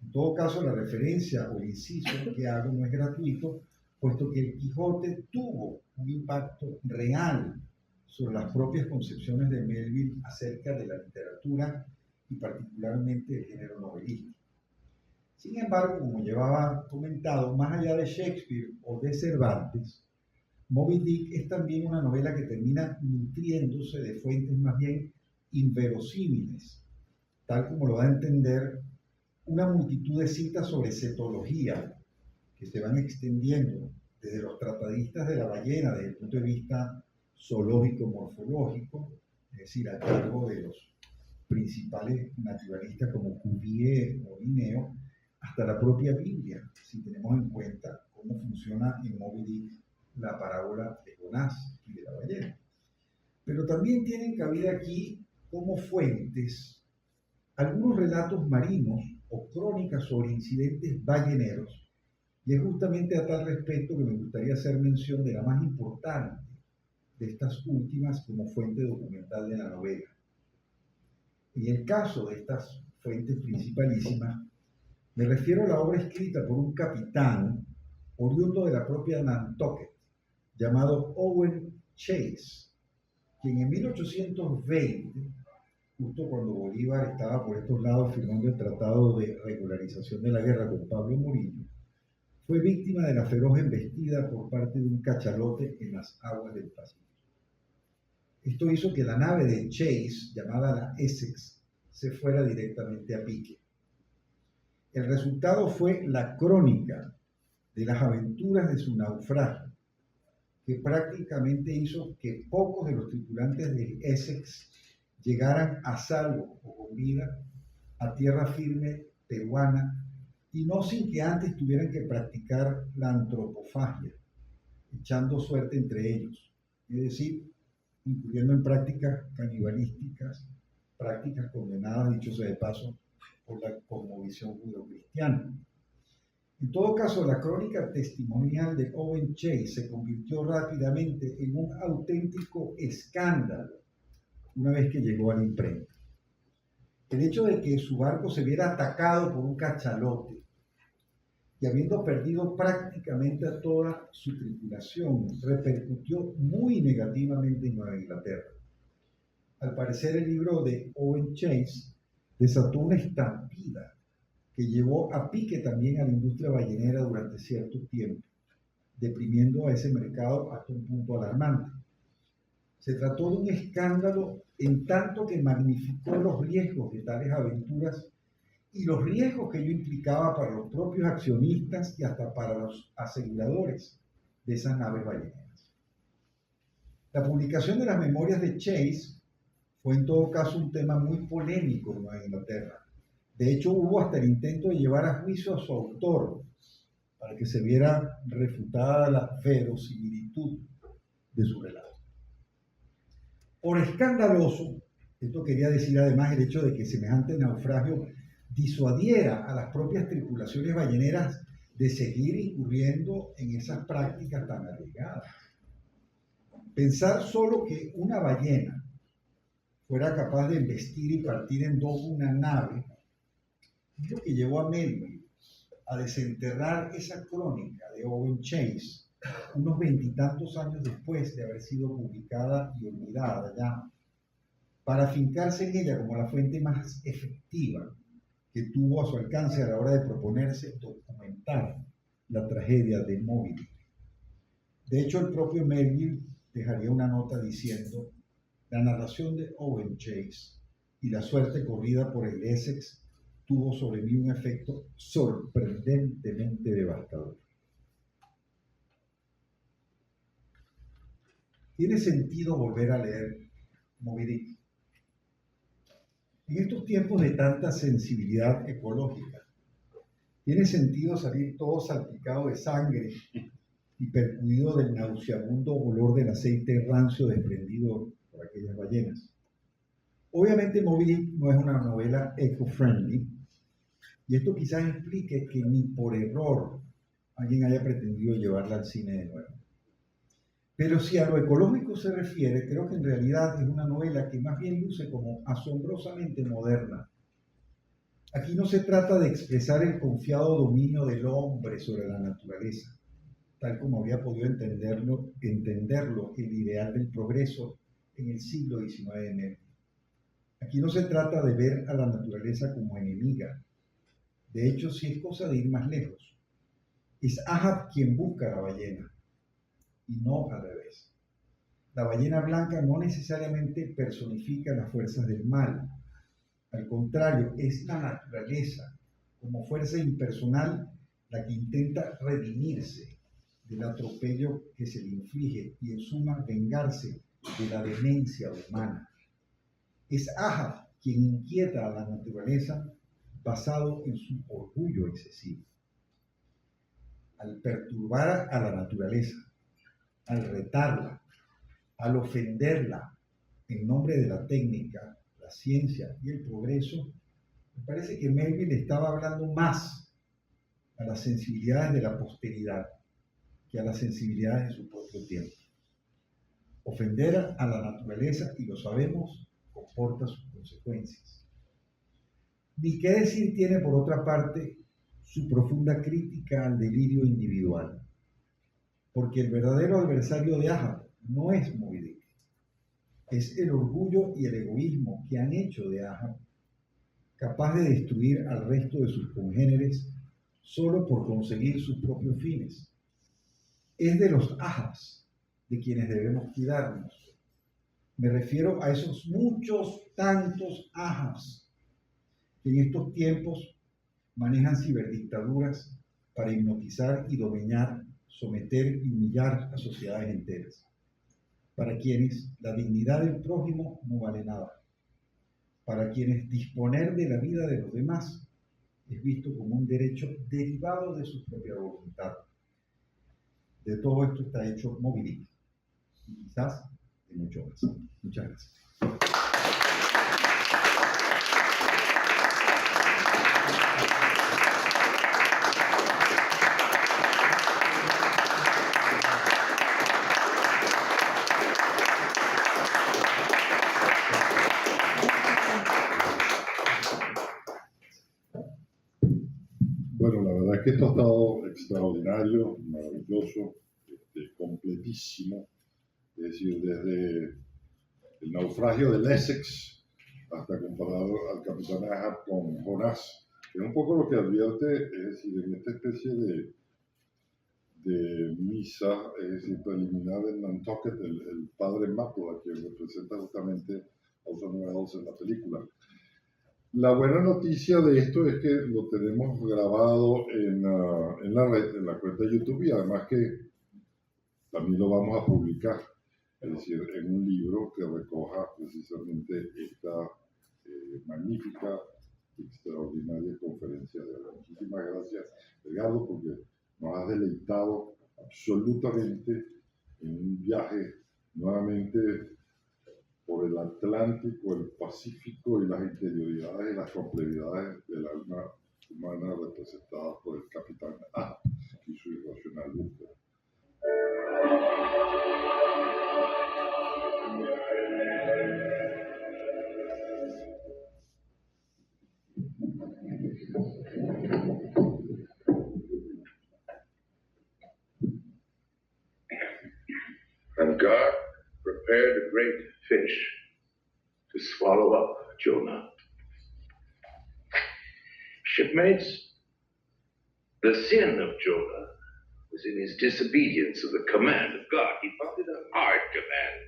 En todo caso, la referencia o el inciso que hago no es gratuito, puesto que el Quijote tuvo un impacto real sobre las propias concepciones de Melville acerca de la literatura y particularmente del género novelístico. Sin embargo, como llevaba comentado, más allá de Shakespeare o de Cervantes, Moby Dick es también una novela que termina nutriéndose de fuentes más bien inverosímiles, tal como lo da a entender una multitud de citas sobre cetología que se van extendiendo desde los tratadistas de la ballena desde el punto de vista zoológico-morfológico, es decir, a cargo de los principales naturalistas como Cuvier o Linneo, hasta la propia Biblia, si tenemos en cuenta cómo funciona en Moby Dick la parábola de Jonás y de la ballena. Pero también tienen cabida aquí como fuentes algunos relatos marinos o crónicas sobre incidentes balleneros, y es justamente a tal respecto que me gustaría hacer mención de la más importante de estas últimas como fuente documental de la novela. En el caso de estas fuentes principalísimas, me refiero a la obra escrita por un capitán oriundo de la propia Nantucket, llamado Owen Chase, quien en 1820, justo cuando Bolívar estaba por estos lados firmando el Tratado de Regularización de la Guerra con Pablo Morillo, fue víctima de la feroz embestida por parte de un cachalote en las aguas del Pacífico. Esto hizo que la nave de Chase, llamada la Essex, se fuera directamente a pique. El resultado fue la crónica de las aventuras de su naufragio, que prácticamente hizo que pocos de los tripulantes del Essex llegaran a salvo o con vida a tierra firme peruana, y no sin que antes tuvieran que practicar la antropofagia, echando suerte entre ellos, es decir, incluyendo en prácticas canibalísticas, prácticas condenadas, dicho sea de paso, por la cosmovisión judeocristiana. En todo caso, la crónica testimonial de Owen Chase se convirtió rápidamente en un auténtico escándalo una vez que llegó a la imprenta. El hecho de que su barco se viera atacado por un cachalote y habiendo perdido prácticamente a toda su tripulación, repercutió muy negativamente en Nueva Inglaterra. Al parecer, el libro de Owen Chase desató una estampida que llevó a pique también a la industria ballenera durante cierto tiempo, deprimiendo a ese mercado hasta un punto alarmante. Se trató de un escándalo en tanto que magnificó los riesgos de tales aventuras y los riesgos que ello implicaba para los propios accionistas y hasta para los aseguradores de esas naves balleneras. La publicación de las memorias de Chase fue en todo caso un tema muy polémico en Nueva Inglaterra. De hecho, hubo hasta el intento de llevar a juicio a su autor para que se viera refutada la verosimilitud de su relato. Por escandaloso, esto quería decir además el hecho de que semejante naufragio disuadiera a las propias tripulaciones balleneras de seguir incurriendo en esas prácticas tan arriesgadas. Pensar solo que una ballena fuera capaz de embestir y partir en dos una nave es lo que llevó a Melville a desenterrar esa crónica de Owen Chase unos veintitantos años después de haber sido publicada y olvidada ya, para afincarse en ella como la fuente más efectiva que tuvo a su alcance a la hora de proponerse documentar la tragedia de Moby Dick. De hecho, el propio Melville dejaría una nota diciendo: la narración de Owen Chase y la suerte corrida por el Essex tuvo sobre mí un efecto sorprendentemente devastador. ¿Tiene sentido volver a leer Moby Dick? En estos tiempos de tanta sensibilidad ecológica, ¿tiene sentido salir todo salpicado de sangre y percudido del nauseabundo olor del aceite rancio desprendido por aquellas ballenas? Obviamente Moby Dick no es una novela eco-friendly, y esto quizás explique que ni por error alguien haya pretendido llevarla al cine de nuevo. Pero si a lo ecológico se refiere, creo que en realidad es una novela que más bien luce como asombrosamente moderna. Aquí no se trata de expresar el confiado dominio del hombre sobre la naturaleza, tal como habría podido entenderlo el ideal del progreso en el siglo XIX de Melville. Aquí no se trata de ver a la naturaleza como enemiga. De hecho, sí es cosa de ir más lejos. Es Ahab quien busca a la ballena, y no al revés. La ballena blanca no necesariamente personifica las fuerzas del mal. Al contrario, es la naturaleza, como fuerza impersonal, la que intenta redimirse del atropello que se le inflige y, en suma, vengarse de la demencia humana. Es Ahab quien inquieta a la naturaleza basado en su orgullo excesivo. Al perturbar a la naturaleza, al retarla, al ofenderla en nombre de la técnica, la ciencia y el progreso, me parece que Melville estaba hablando más a las sensibilidades de la posteridad que a las sensibilidades de su propio tiempo. Ofender a la naturaleza, y lo sabemos, comporta sus consecuencias. Ni qué decir tiene, por otra parte, su profunda crítica al delirio individual, porque el verdadero adversario de Ahab no es Moby Dick, es el orgullo y el egoísmo que han hecho de Ahab capaz de destruir al resto de sus congéneres solo por conseguir sus propios fines. Es de los Ahabs de quienes debemos cuidarnos. Me refiero a esos muchos, tantos Ahabs que en estos tiempos manejan ciberdictaduras para hipnotizar y dominar, someter y humillar a sociedades enteras, para quienes la dignidad del prójimo no vale nada, para quienes disponer de la vida de los demás es visto como un derecho derivado de su propia voluntad. De todo esto está hecho Moby Dick, y quizás de mucho más. Muchas gracias. Bueno, la verdad es que esto ha estado extraordinario, maravilloso, completísimo. Es decir, desde el naufragio del Essex hasta comparar al capitán Ahab con Jonás. Es un poco lo que advierte, es decir, en esta especie de misa, es decir, preliminar en Nantucket, el padre Mapplethorpe, que representa justamente Orson Welles en la película. La buena noticia de esto es que lo tenemos grabado en la red, en la cuenta de YouTube, y además que también lo vamos a publicar, es decir, en un libro que recoja precisamente esta magnífica, extraordinaria conferencia de hoy. Muchísimas gracias, Edgardo, porque nos has deleitado absolutamente en un viaje nuevamente por el Atlántico, el Pacífico y las interioridades y las complejidades del alma humana representadas por el capitán A y su irracional búsqueda. And God prepared a great fish to swallow up Jonah. Shipmates, the sin of Jonah was in his disobedience of the command of God. He found it a hard command.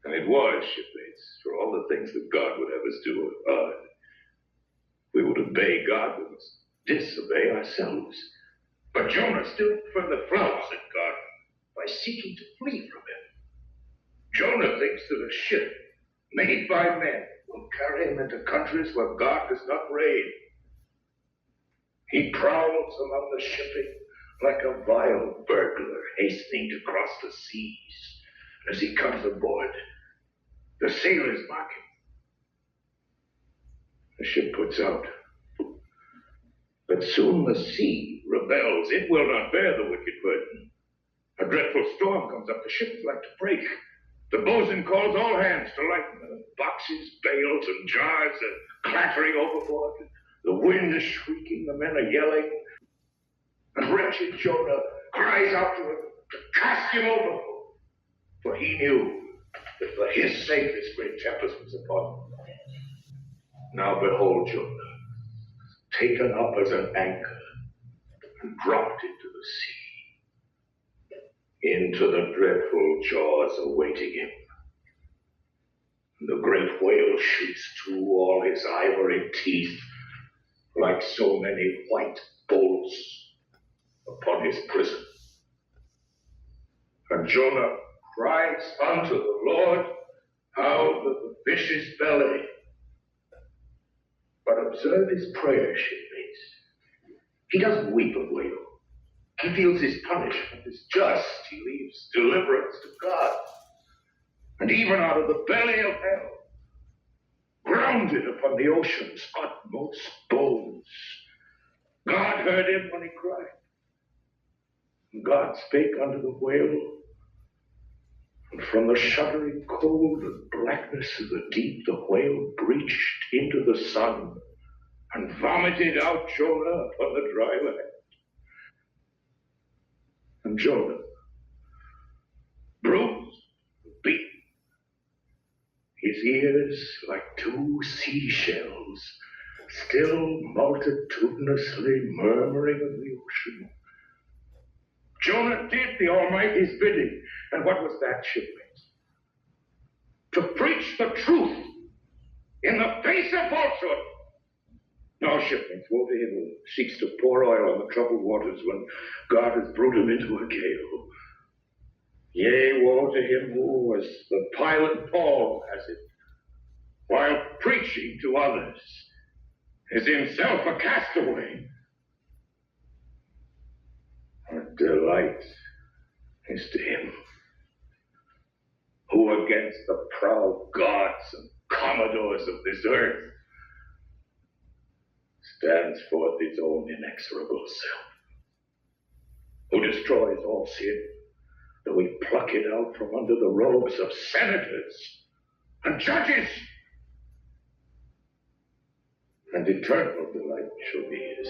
And it was, shipmates, for all the things that God would have us do are hard. If we would obey God, we must disobey ourselves. But Jonah stood firm the flaws at God by seeking to flee from him. Jonah thinks that a ship made by men will carry him into countries where God does not reign. He prowls among the shipping like a vile burglar hastening to cross the seas. As he comes aboard, the sailors mock him. The ship puts out. But soon the sea rebels. It will not bear the wicked burden. A dreadful storm comes up. The ship is like to break. The boatswain calls all hands to lighten. The boxes, bales, and jars are clattering overboard. The wind is shrieking. The men are yelling. And wretched Jonah cries out to him to cast him overboard. For he knew that for his sake this great tempest was upon him. Now behold Jonah, taken up as an anchor and dropped into the sea, into the dreadful jaws awaiting him. And the great whale shoots through all his ivory teeth like so many white bolts upon his prison. And Jonah cries unto the Lord out of the fish's belly. But observe his prayer, shipmates. He doesn't weep a wail. He feels his punishment is just. He leaves deliverance to God. And even out of the belly of hell, grounded upon the ocean's utmost bones, God heard him when he cried. And God spake unto the whale, and from the shuddering cold and blackness of the deep, the whale breached into the sun and vomited out Jonah upon the dry land. And Jonah, bruised, beaten, his ears like two seashells, still multitudinously murmuring of the ocean. Jonah did the Almighty's bidding. And what was that, shipmates? To preach the truth in the face of falsehood. No, shipmates, woe to him who seeks to pour oil on the troubled waters when God has brewed him into a gale. Yea, woe to him who, as the pilot Paul has it, while preaching to others, is himself a castaway. What delight is to him, who against the proud gods and commodores of this earth stands forth his own inexorable self, who destroys all sin, though we pluck it out from under the robes of senators and judges. And eternal delight shall be his,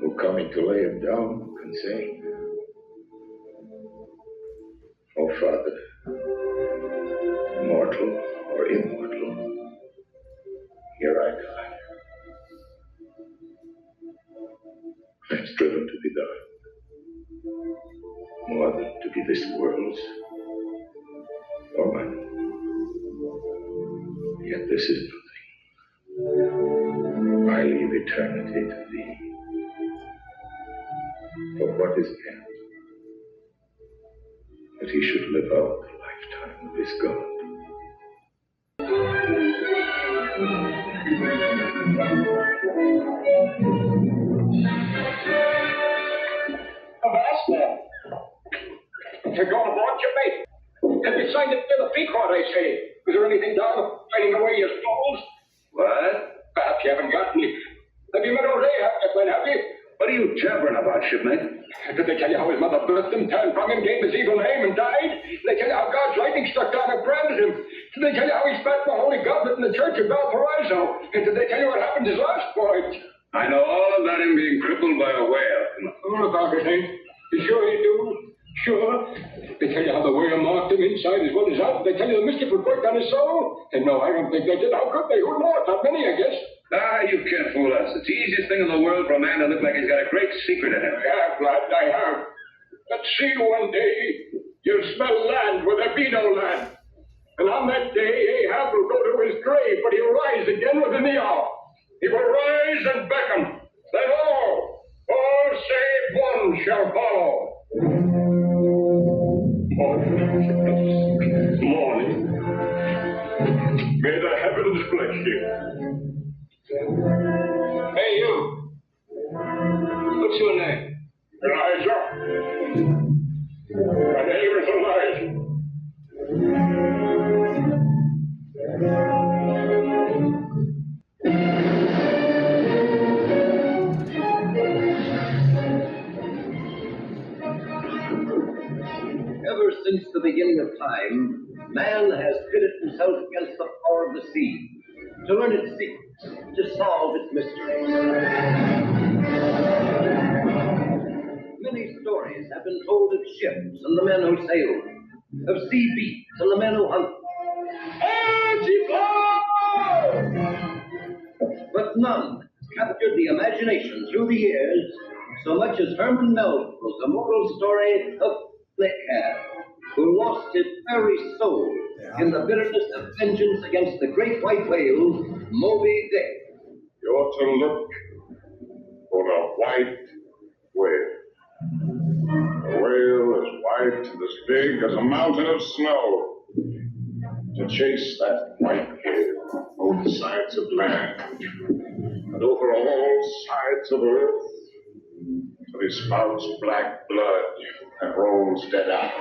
who coming to lay him down can say, O Father, mortal or immortal, here I die. I'm striven to be thine, more than to be this world's or mine. Yet this is nothing. I leave eternity to thee. For what is man, that he should live out the lifetime of his God? Avast there. You're going aboard, your mate. Have you signed it to the Pequod, I say? Was there anything down fighting away your souls? What? Perhaps you haven't got any. Have you met old Ahab, Edwin, have you? What are you jabbering about, shipmate? Did they tell you how his mother birthed him, turned from him, gave his evil name, and died? Did they tell you how God's lightning struck down and branded him? Did they tell you how he spat the holy goblet in the church of Valparaiso? And did they tell you what happened his last voyage? I know all about him being crippled by a whale. All about it, eh? You sure you do? Sure. They tell you how the whale marked him inside as well as out. They tell you the mischief was worked on his soul. And no, I don't think they did. How could they? Who knows? Not many, I guess. Ah, you can't fool us. It's the easiest thing in the world for a man to look like he's got a great secret in him. I have, lad, I have. But see, one day, you'll smell land where there be no land. And on that day, Ahab will go to his grave, but he'll rise again within the hour. He will rise and beckon. Then all save one shall follow. Morning. May the heavens bless you. Hey, you. What's your name? Elijah. My name is Elijah. Ever since the beginning of time, man has pitted himself against the power of the sea, to learn its secrets, to solve its mysteries. Many stories have been told of ships and the men who sailed, of sea beasts and the men who hunt. But none has captured the imagination through the years so much as Herman Melville's immortal story of Ahab, who lost his very soul in the bitterness of vengeance against the great white whale, Moby Dick. You're to look for the white whale. The whale as white and as big as a mountain of snow. To chase that white whale on both sides of land and over all sides of earth, till he spouts black blood and rolls dead out.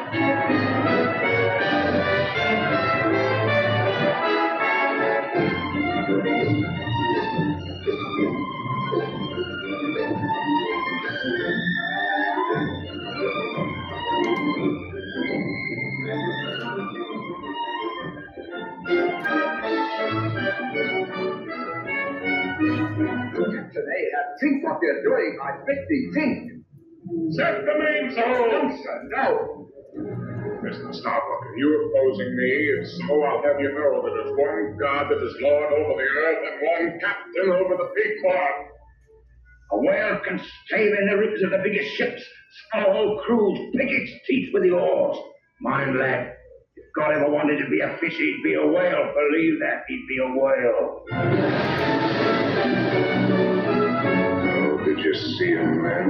Today, think what they're doing. I bet they think. Set the mainsail! No. Mr. Starbuck, if you're opposing me, if so, I'll have you know that there's one God that is Lord over the earth and one captain over the Pequod. A whale can stave in the ribs of the biggest ships, swallow whole crews, pick its teeth with the oars. Mind, lad, if God ever wanted to be a fish, he'd be a whale. Believe that, he'd be a whale. Oh, did you see him, man?